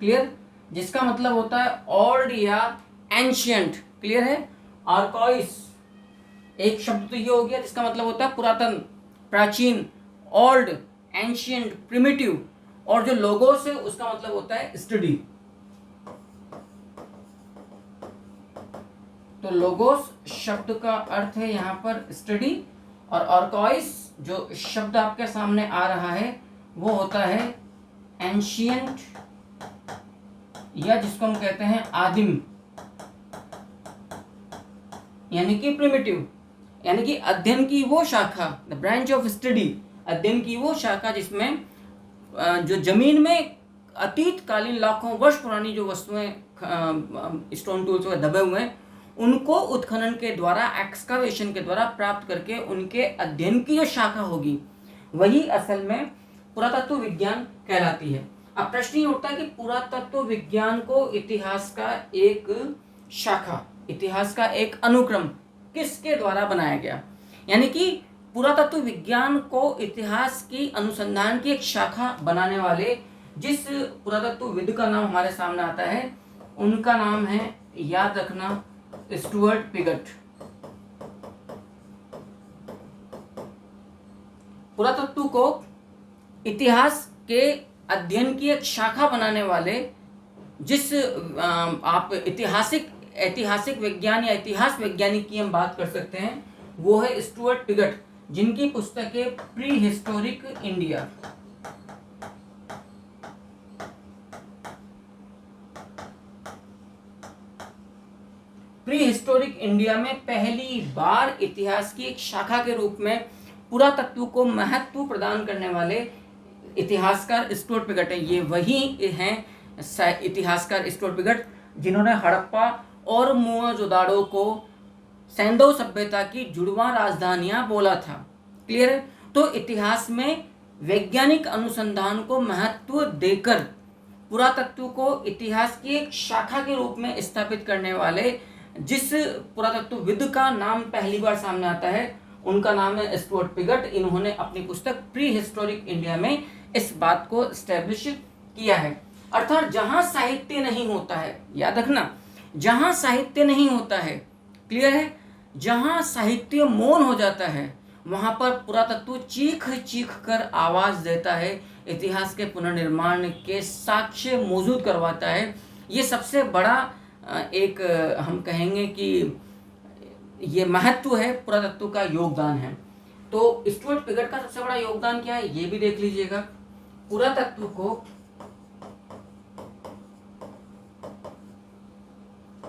क्लियर? जिसका मतलब होता है ओल्ड या एंशियंट। क्लियर है? आर्कोइस एक शब्द तो ये हो गया जिसका मतलब होता है पुरातन, प्राचीन, ओल्ड, एंशियंट, प्रिमिटिव। और जो लोगोस है उसका मतलब होता है स्टडी। तो लोगोस शब्द का अर्थ है यहां पर स्टडी, और आर्कोइस जो शब्द आपके सामने आ रहा है वो होता है एंशियंट, या जिसको हम कहते हैं आदिम, यानी कि प्रिमिटिव, यानी कि अध्ययन की वो शाखा, द ब्रांच ऑफ स्टडी, अध्ययन की वो शाखा जिसमें जो जमीन में अतीत कालीन लाखों वर्ष पुरानी जो वस्तुएं स्टोन टूल्स में दबे हुए हैं, उनको उत्खनन के द्वारा, एक्सकवेशन के द्वारा प्राप्त करके उनके अध्ययन की जो शाखा होगी वही असल में पुरातत्व विज्ञान कहलाती है। अब प्रश्न ये उठता है कि पुरातत्व विज्ञान को इतिहास का एक शाखा, इतिहास का एक अनुक्रम किसके द्वारा बनाया गया? यानी कि पुरातत्व विज्ञान को इतिहास की अनुसंधान की एक शाखा बनाने वाले जिस पुरातत्वविद का नाम हमारे सामने आता है उनका नाम है, याद रखना, स्टुअर्ट पिगट। पुरातत्व को इतिहास के अध्ययन की एक शाखा बनाने वाले जिस आप ऐतिहासिक विज्ञान या इतिहास वैज्ञानिक की हम बात कर सकते हैं, वो है स्टुअर्ट पिगट, जिनकी पुस्तक है prehistoric India. Pre historic India में पहली बार इतिहास की एक शाखा के रूप में पुरातत्व को महत्व प्रदान करने वाले इतिहासकार स्टुअर्ट पिगट है। ये वही हैं इतिहासकार स्टुअर्ट पिगट जिन्होंने हड़प्पा और मोहनजोदाड़ो को सैंधव सभ्यता की जुड़वां राजधानियां बोला था। क्लियर है? तो इतिहास में वैज्ञानिक अनुसंधान को महत्व देकर पुरातत्व को इतिहास की एक शाखा के रूप में स्थापित करने वाले जिस पुरातत्वविद का नाम पहली बार सामने आता है उनका नाम है स्टुअर्ट पिगट। इन्होंने अपनी पुस्तक प्री हिस्टोरिक इंडिया में इस बात को एस्टेब्लिश किया है। अर्थात जहां साहित्य नहीं होता है, याद रखना, जहां साहित्य नहीं होता है, क्लियर है, जहां साहित्य मौन हो जाता है वहां पर पुरातत्व चीख चीख कर आवाज देता है, इतिहास के पुनर्निर्माण के साक्ष्य मौजूद करवाता है। ये सबसे बड़ा एक हम कहेंगे कि ये महत्व है, पुरातत्व का योगदान है। तो स्टुअर्ट पिगट का सबसे बड़ा योगदान क्या है ये भी देख लीजिएगा। पुरातत्व को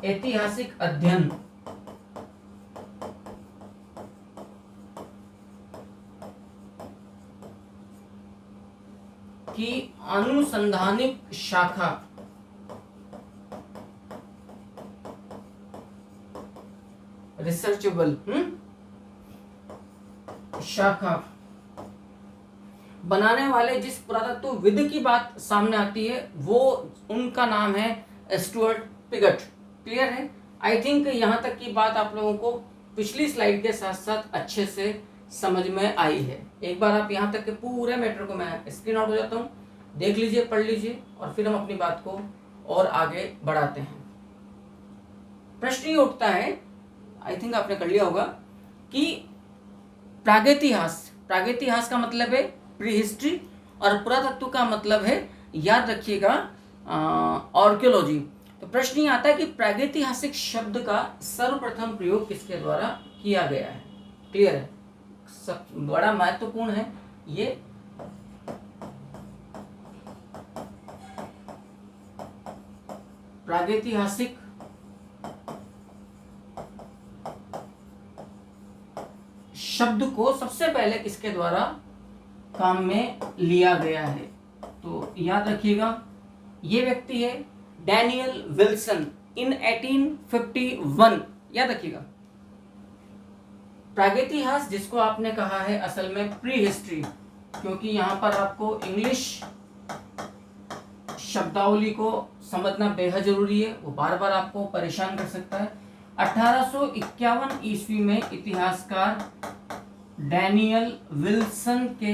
ऐतिहासिक अध्ययन की अनुसंधानिक शाखा रिसर्चेबल शाखा बनाने वाले जिस पुरातत्वविद की बात सामने आती है वो उनका नाम है स्टुअर्ट पिगट। क्लियर है? आई थिंक यहां तक की बात आप लोगों को पिछली स्लाइड के साथ साथ अच्छे से समझ में आई है। एक बार आप यहां तक के पूरे मैटर को, मैं स्क्रीन आउट हो जाता हूं, देख लीजिए, पढ़ लीजिए और फिर हम अपनी बात को और आगे बढ़ाते हैं। प्रश्न ये उठता है, आई थिंक आपने कर लिया होगा, कि प्रागैतिहास का मतलब है प्री हिस्ट्री और पुरातत्व का मतलब है, याद रखिएगा, आर्कियोलॉजी। तो प्रश्न ये आता है कि प्रागैतिहासिक शब्द का सर्वप्रथम प्रयोग किसके द्वारा किया गया है? क्लियर है? सब बड़ा महत्वपूर्ण है ये। प्रागैतिहासिक शब्द को सबसे पहले किसके द्वारा काम में लिया गया है? तो याद रखिएगा, ये व्यक्ति है डैनियल विल्सन इन 1851। याद रखिएगा, प्रागैतिहास जिसको आपने कहा है असल में प्री हिस्ट्री, क्योंकि यहां पर आपको इंग्लिश शब्दावली को समझना बेहद जरूरी है, वो बार बार आपको परेशान कर सकता है। 1851 ईस्वी में इतिहासकार डैनियल विल्सन के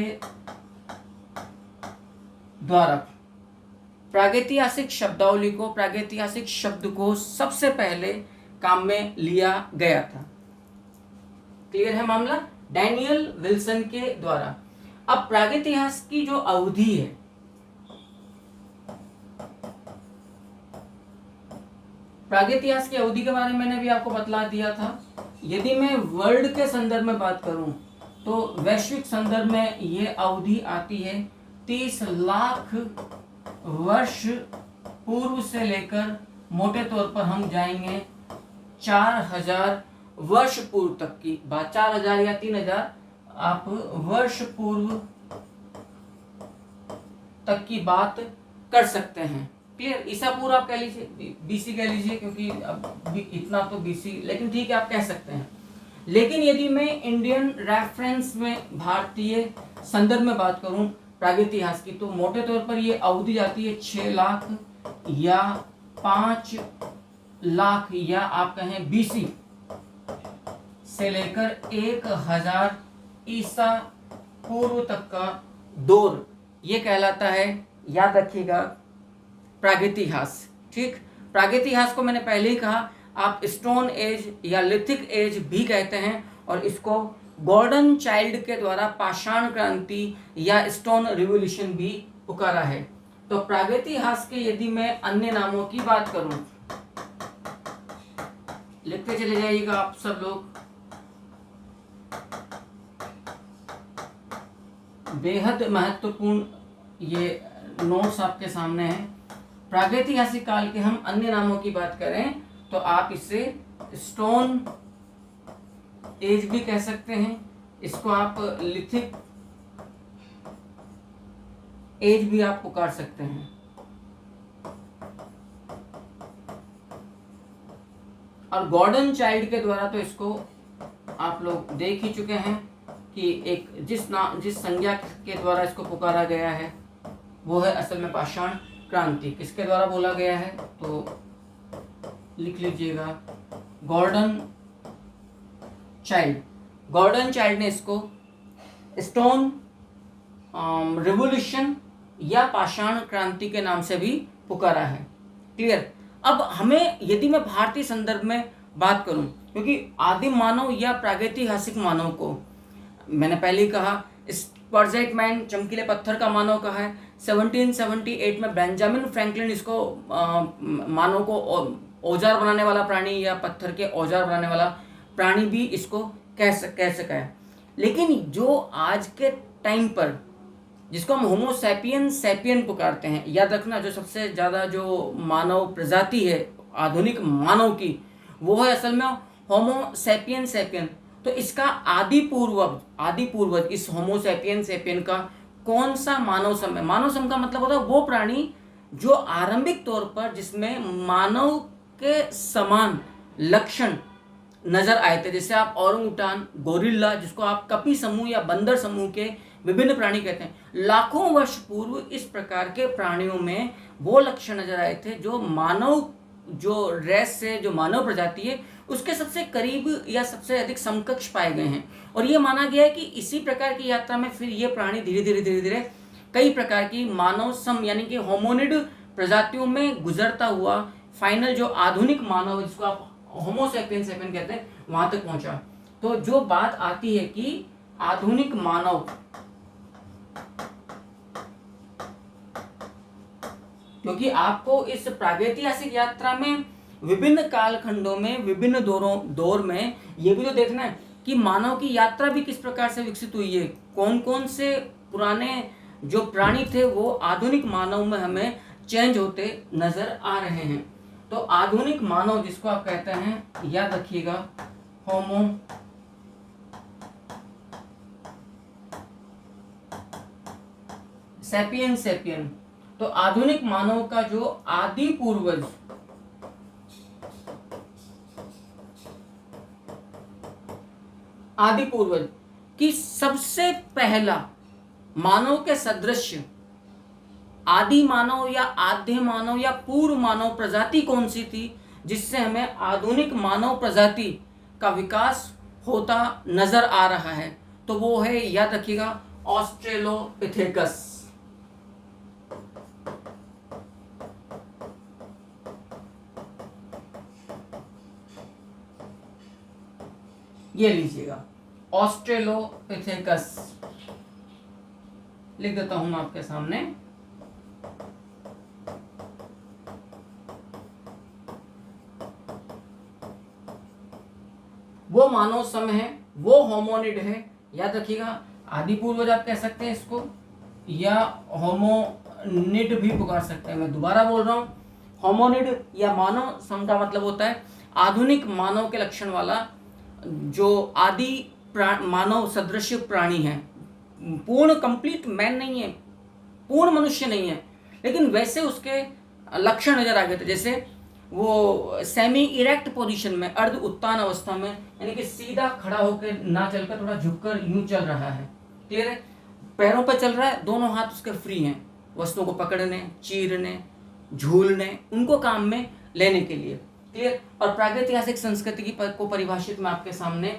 द्वारा प्रागैतिहासिक शब्दावली को, प्रागैतिहासिक शब्द को सबसे पहले काम में लिया गया था। क्लियर है मामला? डैनियल विल्सन के द्वारा। अब प्रागैतिहास की जो अवधि है, प्रागैतिहास की अवधि के बारे में मैंने भी आपको बतला दिया था। यदि मैं वर्ल्ड के संदर्भ में बात करूं तो वैश्विक संदर्भ में यह अवधि आती है 30 लाख वर्ष पूर्व से लेकर मोटे तौर पर हम जाएंगे 4000 वर्ष पूर्व तक की बात। 4000 या 3000 आप वर्ष पूर्व तक की बात कर सकते हैं। क्लियर, ईसा पूर्व आप कह लीजिए, बीसी कह लीजिए, क्योंकि अब इतना तो बीसी, लेकिन ठीक है आप कह सकते हैं। लेकिन यदि मैं इंडियन रेफरेंस में, भारतीय संदर्भ में बात करूं प्रागैतिहासिक की, तो मोटे तौर पर ये अवधि जाती है 6 लाख या 5 लाख या आप कहें बीसी से लेकर 1000 ईसा पूर्व तक का दौर, ये कहलाता है, याद रखिएगा, प्रागैतिहास। ठीक, प्रागैतिहास को मैंने पहले ही कहा, आप स्टोन एज या लिथिक एज भी कहते हैं, और इसको गॉर्डन चाइल्ड के द्वारा पाषाण क्रांति या स्टोन रिवोल्यूशन भी पुकारा है। तो प्रागैतिहास के यदि मैं अन्य नामों की बात करूं, लिखते चले जाइएगा आप सब लोग, बेहद महत्वपूर्ण ये नोट्स आपके सामने हैं। प्रागैतिहासिक काल के हम अन्य नामों की बात करें तो आप इसे स्टोन एज भी कह सकते हैं, इसको आप लिथिक एज भी आप पुकार सकते हैं। और गॉर्डन चाइल्ड के द्वारा तो इसको आप लोग देख ही चुके हैं कि एक जिस संज्ञा के द्वारा इसको पुकारा गया है वो है असल में पाषाण क्रांति। किसके द्वारा बोला गया है तो लिख लीजिएगा, गॉर्डन चाइल्ड। गॉर्डन चाइल्ड ने इसको स्टोन रिवोल्यूशन या पाषाण क्रांति के नाम से भी पुकारा है। क्लियर। अब हमें यदि मैं भारतीय संदर्भ में बात करूं, क्योंकि आदिम मानव या प्रागैतिहासिक मानव को मैंने पहले ही कहा, स्पर्जेट मैन चमकीले पत्थर का मानव कहा है। 1778 में बेंजामिन फ्रैंकलिन इसको मानव को औजार बनाने वाला प्राणी या पत्थर के औजार बनाने वाला प्राणी भी इसको कह सका है। लेकिन जो आज के टाइम पर जिसको हम होमो सैपियन पुकारते हैं, याद रखना, जो सबसे ज़्यादा जो मानव प्रजाति है आधुनिक मानव की, वो है असल में होमो सैपियन। तो इसका आदि पूर्वज इस होमो सैपियन का कौन सा मानव सम है? मानव सम का मतलब होता है वो प्राणी जो आरंभिक तौर पर जिसमें मानव के समान लक्षण नजर आए थे, जैसे आप औरंगुटान, गोरिल्ला, जिसको आप कपी समूह या बंदर समूह के विभिन्न प्राणी कहते हैं, लाखों वर्ष पूर्व इस प्रकार के प्राणियों में वो लक्षण नजर आए थे जो मानव, जो रेस से, जो मानव प्रजाति है उसके सबसे करीब या सबसे अधिक समकक्ष पाए गए हैं। और ये माना गया है कि इसी प्रकार की यात्रा में फिर ये प्राणी धीरे धीरे कई प्रकार की मानव सम यानी कि होमोनिड प्रजातियों में गुजरता हुआ फाइनल जो आधुनिक मानव, जिसको आप होमो सैपियन कहते हैं, वहां तक पहुंचा। तो जो बात आती है कि आधुनिक मानव, क्योंकि आपको इस प्रागैतिहासिक यात्रा में विभिन्न कालखंडों में, विभिन्न दौर में ये भी तो देखना है कि मानव की यात्रा भी किस प्रकार से विकसित हुई है, कौन कौन से पुराने जो प्राणी थे वो आधुनिक मानव में हमें चेंज होते नजर आ रहे हैं। तो आधुनिक मानव जिसको आप कहते हैं, याद रखिएगा, होमो सैपियन। तो आधुनिक मानव का जो आदि पूर्वज की सबसे पहला मानव के सदृश आदि मानव या आद्य मानव या पूर्व मानव प्रजाति कौन सी थी जिससे हमें आधुनिक मानव प्रजाति का विकास होता नजर आ रहा है, तो वो है, याद रखिएगा, ऑस्ट्रेलोपिथेकस। ये लीजिएगा, ऑस्ट्रेलोपिथेकस लिख देता हूं आपके सामने। वो मानव सम है, वो होमोनिड है, याद रखिएगा, आदि पूर्वज आप कह सकते हैं इसको, या होमोनिड भी पुकार सकते हैं। मैं दोबारा बोल रहा हूं, होमोनिड या मानव सम का मतलब होता है आधुनिक मानव के लक्षण वाला जो आदि मानव सदृश प्राणी है। पूर्ण कंप्लीट मैन नहीं है, पूर्ण मनुष्य नहीं है, लेकिन वैसे उसके लक्षण नजर आ गए थे, जैसे वो सेमी इरेक्ट पोजीशन में, अर्ध उत्तान अवस्था में, यानी कि सीधा खड़ा होकर ना चलकर थोड़ा झुककर यूं चल रहा है। क्लियर है? पैरों पर चल रहा है, दोनों हाथ उसके फ्री हैं वस्तुओं को पकड़ने, चीरने, झूलने, उनको काम में लेने के लिए। क्लियर? और प्रागैतिहासिक संस्कृति की को परिभाषित मैं आपके सामने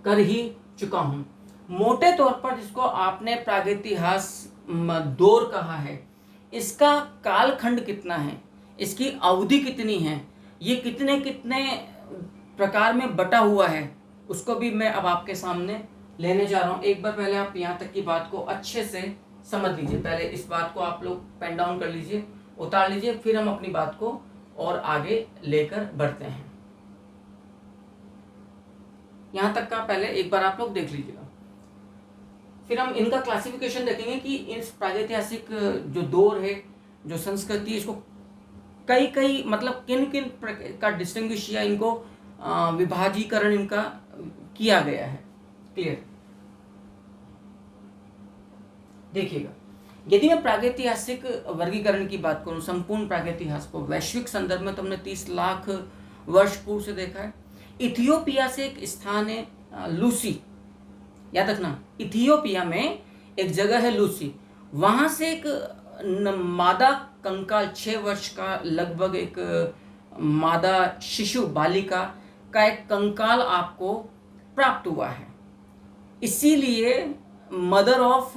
कर ही चुका हूं। मोटे तौर पर जिसको आपने प्रागैतिहास दौर कहा है, इसका कालखंड कितना है, इसकी अवधि कितनी है, ये कितने कितने प्रकार में बटा हुआ है, उसको भी मैं अब आपके सामने लेने जा रहा हूं। एक बार पहले आप यहाँ तक की बात को अच्छे से समझ लीजिए। पहले इस बात को आप लोग पेन डाउन कर लीजिए, उतार लीजिए, फिर हम अपनी बात को और आगे लेकर बढ़ते हैं। यहां तक का पहले एक बार आप लोग देख लीजिएगा, फिर हम इनका क्लासिफिकेशन देखेंगे कि इस प्रागैतिहासिक जो दौर है, जो संस्कृति, इसको कई कई मतलब किन किन का डिस्टिंग्विश या इनको विभाजीकरण इनका किया गया है। क्लियर? देखिएगा, यदि मैं प्रागैतिहासिक वर्गीकरण की बात करूं, संपूर्ण प्रागैतिहास को वैश्विक संदर्भ में, तो हमने 30 लाख वर्ष पूर्व से देखा है। इथियोपिया से एक स्थान है लूसी, याद रखना, इथियोपिया में एक जगह है लूसी, वहां से एक मादा कंकाल 6 वर्ष का लगभग एक मादा शिशु बालिका का एक कंकाल आपको प्राप्त हुआ है। इसीलिए mother of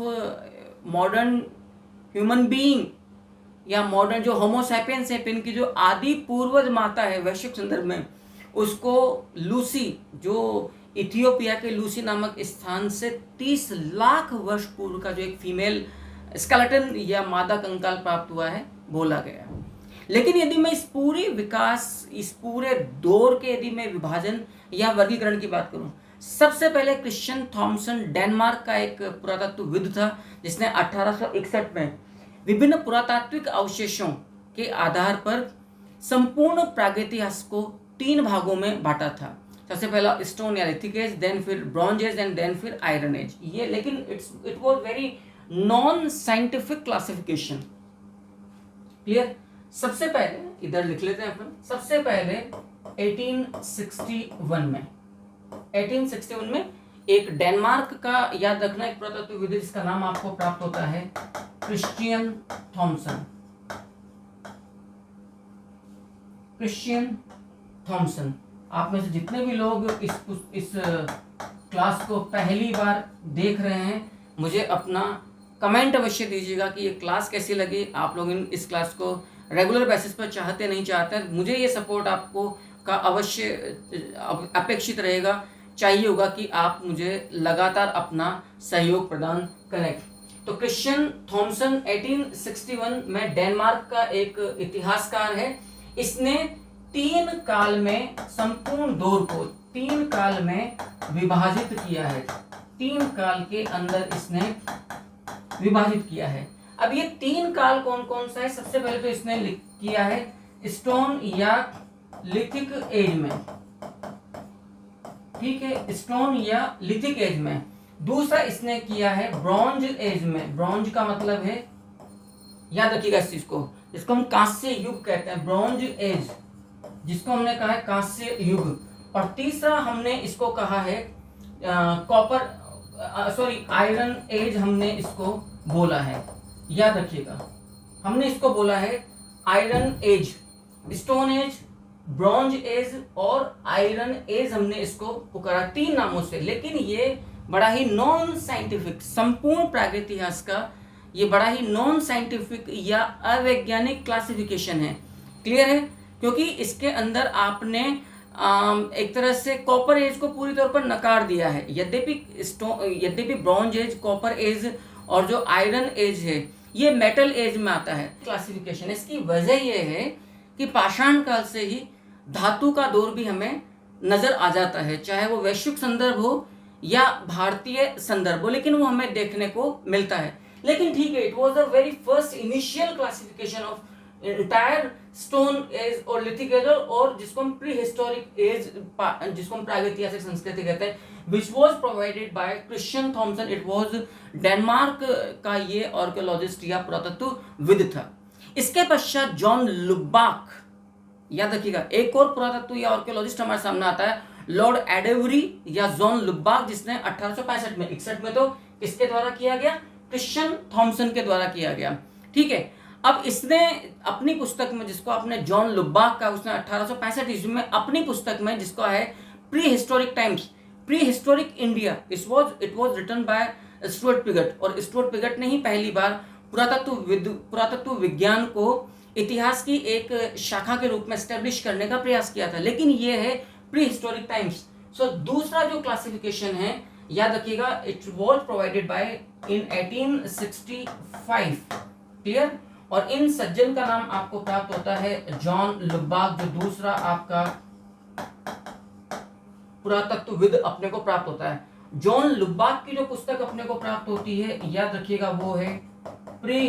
modern human being या मॉडर्न जो होमोसैपियंस है, की जो आदि पूर्वज माता है वैश्विक संदर्भ में, उसको लूसी, जो इथियोपिया के लूसी नामक स्थान से 30 लाख वर्ष पूर्व का जो एक फीमेल स्केलेटन या मादा कंकाल प्राप्त हुआ है, बोला गया। लेकिन यदि मैं इस पूरी विकास, इस पूरे दौर के यदि मैं विभाजन या वर्गीकरण की बात करूं, सबसे पहले क्रिश्चियन थॉमसन डेनमार्क का एक पुरातत्वविद था, जिसने 1861 में विभिन्न पुरातात्विक अवशेषों के आधार पर संपूर्ण प्रागैतिहास को 3 भागों में बांटा था। सबसे पहला स्टोन या लिथिक एज, देन फिर ब्रॉन्ज एज एंड देन फिर आयरन एज। ये लेकिन it was very non scientific classification. Clear? सबसे पहले इधर लिख लेते हैं अपन, सबसे पहले 1861 में एक डेनमार्क का, याद रखना, एक पुरातत्वविद जिसका नाम आपको प्राप्त होता है क्रिश्चियन थॉमसन। आप में से जितने भी लोग इस क्लास को पहली बार देख रहे हैं, मुझे अपना कमेंट अवश्य दीजिएगा कि ये क्लास कैसी लगी। आप लोग इस क्लास को रेगुलर बेसिस पर चाहते नहीं चाहते, मुझे ये सपोर्ट आपको का अवश्य अपेक्षित रहेगा, चाहिए होगा कि आप मुझे लगातार अपना सहयोग प्रदान करें। तो क्रिश्चियन थॉमसन 1861 में डेनमार्क का एक इतिहासकार है। इसने 3 काल में संपूर्ण दौर को 3 काल में विभाजित किया है। 3 काल के अंदर इसने विभाजित किया है। अब ये 3 काल कौन कौन सा है? सबसे पहले तो इसने किया है स्टोन या लिथिक एज में, ठीक है, स्टोन या लिथिक एज में। दूसरा इसने किया है ब्रॉन्ज एज में। ब्रॉन्ज का मतलब है, याद रखिएगा इस चीज को, जिसको हम कांस्य युग कहते हैं, ब्रॉन्ज एज, जिसको हमने कहा है कांस्य युग। और तीसरा हमने इसको कहा है आयरन एज हमने इसको बोला है, याद रखिएगा, हमने इसको बोला है iron age. Stone age, bronze age और आयरन एज हमने इसको पुकारा 3 नामों से। लेकिन ये बड़ा ही नॉन साइंटिफिक, संपूर्ण प्रागैतिहास का ये बड़ा ही नॉन साइंटिफिक या अवैज्ञानिक क्लासिफिकेशन है। क्लियर है? क्योंकि इसके अंदर आपने एक तरह से कॉपर एज को पूरी तौर पर नकार दिया है। यद्यपि ब्रॉन्ज एज, कॉपर एज और जो आयरन एज है, ये मेटल एज में आता है क्लासिफिकेशन। इसकी वजह यह है कि पाषाण काल से ही धातु का दौर भी हमें नजर आ जाता है, चाहे वो वैश्विक संदर्भ हो या भारतीय संदर्भ हो, लेकिन वो हमें देखने को मिलता है। लेकिन ठीक है, it was the very first initial classification of entire stone age और लिथिक एज, और जिसको हम प्री हिस्टोरिक एज, जिसको हम प्रागैतिहासिक संस्कृति कहते हैं, which was provided by Christian Thomsen. It was Denmark का ये आर्कियोलॉजिस्ट या पुरातत्वविद था। इसके पश्चात जॉन लुबाक, याद रखिएगा, एक और पुरातत्व या आर्कियोलॉजिस्ट हमारे सामने आता है, लॉर्ड एडेवरी या जॉन लुबाक, जिसने 1865 में, 61 में तो किसके द्वारा किया गया, क्रिश्चियन थॉमसन के द्वारा किया गया, ठीक है। अब इसने अपनी पुस्तक में, जिसको आपने जॉन लुबाक का, उसने 1865 ईस्वी में अपनी पुस्तक में, जिसको है prehistoric times, prehistoric India, it was written by Stuart Piggott, और स्टुअर्ट पिगट ने ही पहली बार पुरातत्व विज्ञान को इतिहास की एक शाखा के रूप में एस्टेब्लिश करने का प्रयास किया था। लेकिन ये है प्री हिस्टोरिक टाइम्स। सो दूसरा जो क्लासिफिकेशन है, याद रखिएगा, it was provided bye in 1865, clear. और इन सज्जन का नाम आपको प्राप्त होता है जॉन लुबाक, जो दूसरा आपका पुरातत्वविद अपने को प्राप्त होता है। जॉन लुबाक की जो पुस्तक अपने को प्राप्त होती है, याद रखिएगा, वो है प्री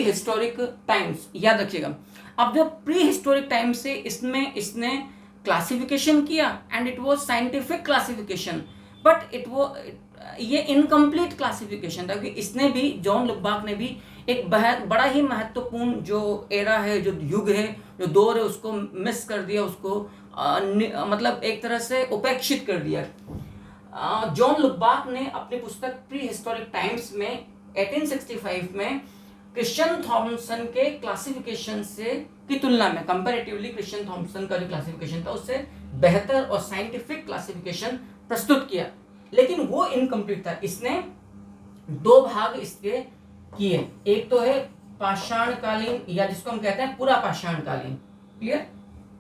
हिस्टोरिक टाइम्स, याद रखिएगा। अब जो प्री हिस्टोरिक टाइम्स से इसने क्लासिफिकेशन किया, and it was scientific classification, but ये इनकम्प्लीट क्लासिफिकेशन था, क्योंकि इसने भी, जॉन लुबाक ने भी एक बड़ा ही महत्वपूर्ण जो एरा है, जो युग है, जो दौर है, उसको मिस कर दिया, उसको मतलब एक तरह से उपेक्षित कर दिया। जॉन लुबाक ने अपनी पुस्तक प्री हिस्टोरिक टाइम्स में 1865 में क्रिश्चियन थॉमसन के क्लासिफिकेशन से की तुलना में, कंपैरेटिवली क्रिश्चियन थॉमसन का जो क्लासिफिकेशन था, उससे बेहतर और साइंटिफिक क्लासिफिकेशन प्रस्तुत किया, लेकिन वो इनकम्प्लीट था। इसने दो भाग इसके किए, एक तो है पाषाणकालीन, या जिसको हम कहते हैं पूरा पाषाणकालीन, क्लियर।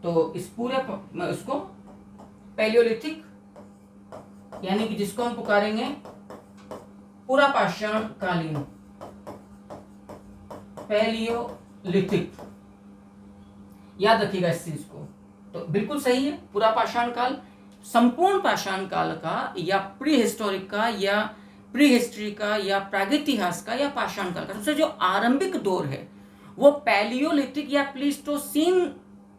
तो इस पूरे उसको पैलियोलिथिक, यानी कि जिसको हम पुकारेंगे पूरा पाषाणकालीन, पैलियोलिथिक, याद रखिएगा इस चीज को। तो बिल्कुल सही है, पूरा पाषाण काल, संपूर्ण पाषाण काल का, या प्री हिस्टोरिक का, या प्री हिस्ट्री का, या प्रागैतिहास का, या पाषाण काल का सबसे जो आरंभिक दौर है, वो पैलियोलिथिक या प्लीस्टोसीन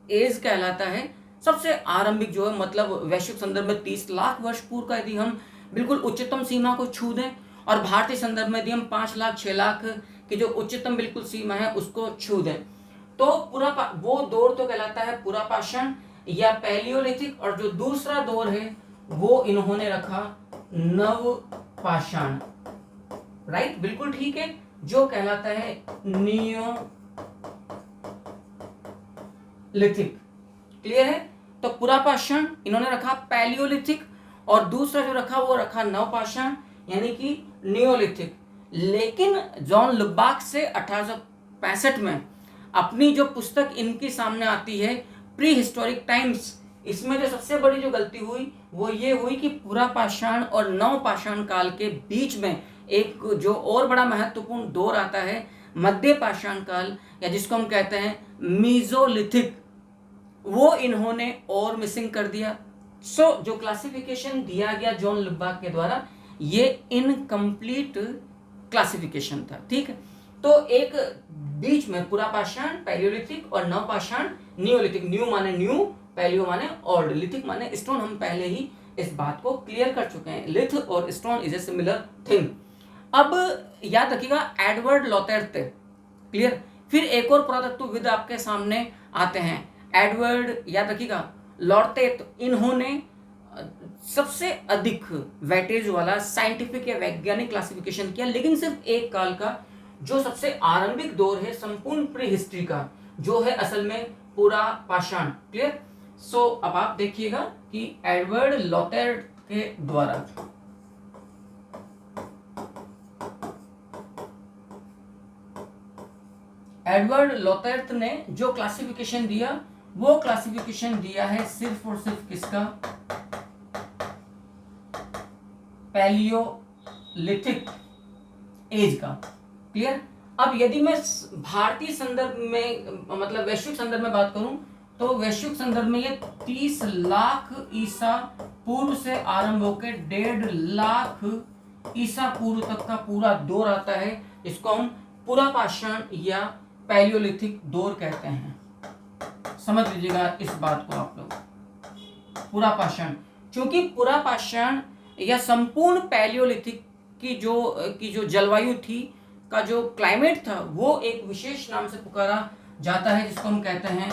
एज कहलाता है। सबसे आरंभिक जो है, मतलब वैश्विक संदर्भ में 30 लाख वर्ष पूर्व का यदि हम बिल्कुल उच्चतम सीमा को छू दें, और भारतीय संदर्भ में यदि हम 5 लाख 6 लाख की जो उच्चतम बिल्कुल सीमा है उसको छू दें, तो पूरा वो दौर तो कहलाता है पूरा पाषाण या पैलियोलिथिक। और जो दूसरा दौर है वो इन्होंने रखा नव पाषाण, राइट, बिल्कुल ठीक है, जो कहलाता है नियोलिथिक, क्लियर है। तो पूरा पाषाण इन्होंने रखा पैलियोलिथिक, और दूसरा जो रखा वो रखा नव पाषाण, यानी कि नियोलिथिक। लेकिन जॉन लुबाक से 1865 में अपनी जो पुस्तक इनकी सामने आती है प्री हिस्टोरिक टाइम्स, इसमें जो सबसे बड़ी जो गलती हुई वो ये हुई कि पूरा पाषाण और नव पाषाण काल के बीच में एक जो और बड़ा महत्वपूर्ण दौर आता है, मध्य पाषाण काल, या जिसको हम कहते हैं मीजोलिथिक, वो इन्होंने और मिसिंग कर दिया। सो जो क्लासिफिकेशन दिया गया जॉन लुबाक के द्वारा, ये इनकम्प्लीट क्लासिफिकेशन था, ठीक है। तो एक बीच में पूरा पाषाण, पैलियोलिथिक, और नव पाषाण, नियोलिथिक, न्यू माने न्यू, पैलियो माने ओल्ड, लिथिक माने स्टोन। हम पहले ही इस बात को क्लियर कर चुके हैं, लिथ और stone is a similar thing. अब याद रखिएगा एडवर्ड लॉतेर्ट, क्लियर। फिर एक और पुरातत्वविद आपके सामने आते हैं, एडवर्ड, याद रखिएगा, लॉतेर्ट। इन्होंने सबसे अधिक वेटेज वाला साइंटिफिक या वैज्ञानिक क्लासिफिकेशन किया, लेकिन सिर्फ एक काल का, जो सबसे आरंभिक दौर है संपूर्ण प्री हिस्ट्री का, जो है असल में पूरा पाषाण, क्लियर। सो अब आप देखिएगा कि एडवर्ड लॉतेर्ट के द्वारा एडवर्ड लॉतेर्ट ने जो क्लासिफिकेशन दिया, वो क्लासिफिकेशन दिया है सिर्फ और सिर्फ किसका, पैलियोलिथिक एज का, क्लियर। अब यदि मैं भारतीय संदर्भ में, मतलब वैश्विक संदर्भ में बात करूं, तो वैश्विक संदर्भ में ये 30 लाख ईसा पूर्व से आरंभ होकर 1.5 लाख ईसा पूर्व तक का पूरा दौर आता है, इसको हम पुरापाषाण या पैलियोलिथिक दौर कहते हैं। समझ लीजिएगा इस बात को आप लोग, पुरापाषाण, क्योंकि पुरापाषाण या संपूर्ण पैलियोलिथिक की जो जलवायु थी, का जो क्लाइमेट था, वो एक विशेष नाम से पुकारा जाता है, जिसको हम कहते हैं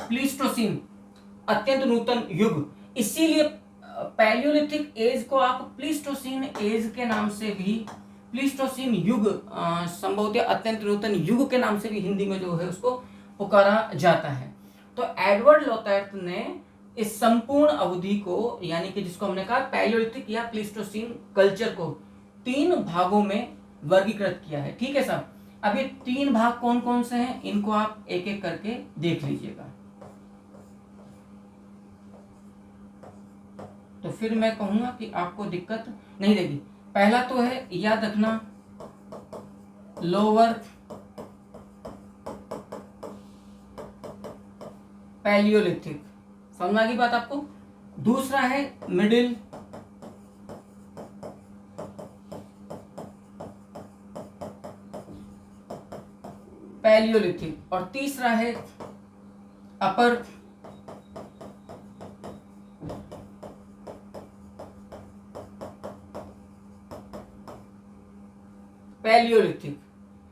प्लीस्टोसीन, अत्यंत नूतन युग। इसीलिए पैलियोलिथिक एज को आप प्लीस्टोसीन एज के नाम से भी, प्लीस्टोसीन युग, संभवतः अत्यंत नूतन युग के नाम से भी हिंदी में जो है उसको पुकारा जाता है। तो एडवर्ड लोथार्ट ने इस संपूर्ण अवधि को, यानी कि जिसको हमने कहा पैलियोलिथिक या प्लीस्टोसीन कल्चर को, 3 भागों में वर्गीकृत किया है। ठीक है साहब, अब ये 3 भाग कौन कौन से हैं, इनको आप एक एक करके देख लीजिएगा। तो फिर मैं कहूंगा कि आपको दिक्कत नहीं देगी। पहला तो है, याद रखना, लोअर पैलियोलिथिक, समझ की बात आपको। दूसरा है मिडिल पैलियोलिथिक, और तीसरा है अपर पैलियोलिथिक।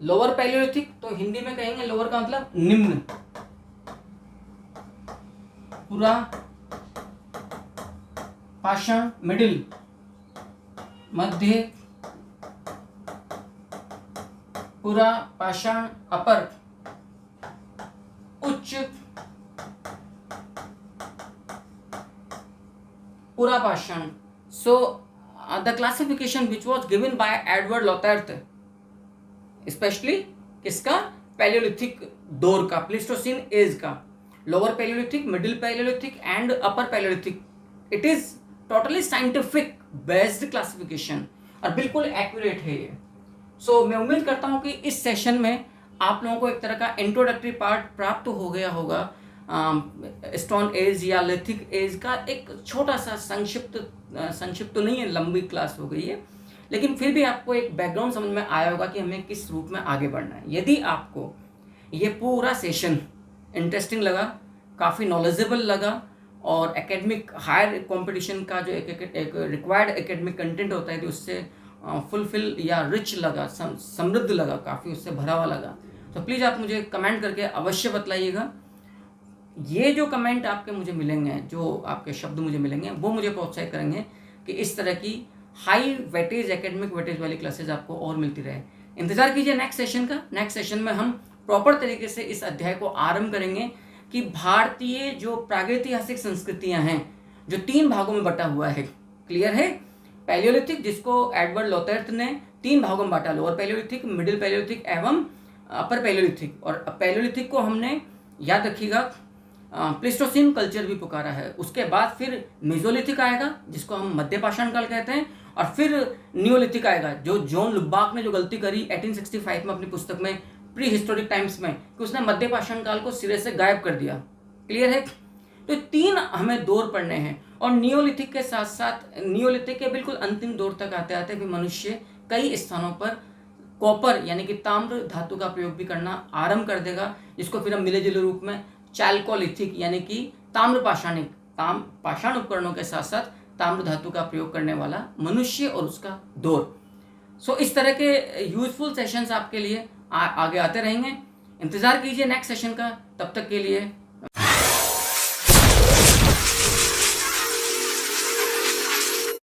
लोअर पैलियोलिथिक तो हिंदी में कहेंगे, लोअर का मतलब निम्न, पूरा पाषाण मिडिल, मध्य पूरा पाषाण अपर, उच्च पूरा पाषाण। So the classification which was given by Edward Lartet, specially किसका, पैलियोलिथिक दौर का, प्लीस्टोसीन एज का, lower Palaeolithic, middle Palaeolithic and upper Palaeolithic. It is totally scientific based classification और बिल्कुल एक्यूरेट है ये। सो मैं उम्मीद करता हूँ कि इस सेशन में आप लोगों को एक तरह का इंट्रोडक्टरी पार्ट प्राप्त हो गया होगा। स्टोन एज या लिथिक एज का एक छोटा सा संक्षिप्त तो नहीं है, लंबी क्लास हो गई है, लेकिन फिर भी आपको एक बैकग्राउंड समझ में आया होगा कि हमें किस रूप में आगे बढ़ना है। यदि आपको ये पूरा सेशन इंटरेस्टिंग लगा, काफ़ी नॉलेजेबल लगा, और एकेडमिक हायर कंपटीशन का जो एक रिक्वायर्ड एकेडमिक कंटेंट होता है, तो उससे फुलफिल या रिच लगा, समृद्ध लगा, काफ़ी उससे भरा हुआ लगा, तो प्लीज़ आप मुझे कमेंट करके अवश्य बतलाइएगा। ये जो कमेंट आपके मुझे मिलेंगे, जो आपके शब्द मुझे मिलेंगे, वो मुझे प्रोत्साहित करेंगे कि इस तरह की हाई वेटेज, एकेडमिक वेटेज वाली क्लासेज आपको और मिलती रहे। इंतजार कीजिए नेक्स्ट सेशन का। नेक्स्ट सेशन में हम प्रॉपर तरीके से इस अध्याय को आरंभ करेंगे कि भारतीय जो प्रागैतिहासिक संस्कृतियां हैं, जो 3 भागों में बटा हुआ है, क्लियर है। पैलियोलिथिक, जिसको एडवर्ड लोथार्ट ने 3 भागों में बांटा, लोअर पैलियोलिथिक, मिडिल पैलियोलिथिक एवं अपर पैलियोलिथिक। और पैलियोलिथिक को हमने, याद रखिएगा, प्लीस्टोसीन कल्चर भी पुकारा है। उसके बाद फिर मेसोलिथिक आएगा, जिसको हम मध्य पाषाण काल कहते हैं, और फिर नियोलिथिक आएगा, जो जॉन लुबाक ने जो गलती करी 1865 में अपनी पुस्तक में प्री हिस्टोरिक टाइम्स में, कि उसने मध्य पाषाण काल को सिरे से गायब कर दिया। क्लियर है। तो 3 हमें दौर पढ़ने हैं, और नियोलिथिक के साथ साथ, नियोलिथिक के बिल्कुल अंतिम दौर तक आते आते भी मनुष्य कई स्थानों पर कॉपर यानी कि ताम्र धातु का प्रयोग भी करना आरंभ कर देगा, जिसको फिर हम मिले जुले रूप में चैल्कोलिथिक यानी कि ताम्र पाषाणिक, पाषाण उपकरणों के साथ साथ ताम्र धातु का प्रयोग करने वाला मनुष्य और उसका दौर। सो इस तरह के यूजफुल सेशंस आपके लिए आगे आते रहेंगे। इंतजार कीजिए नेक्स्ट सेशन का। तब तक के लिए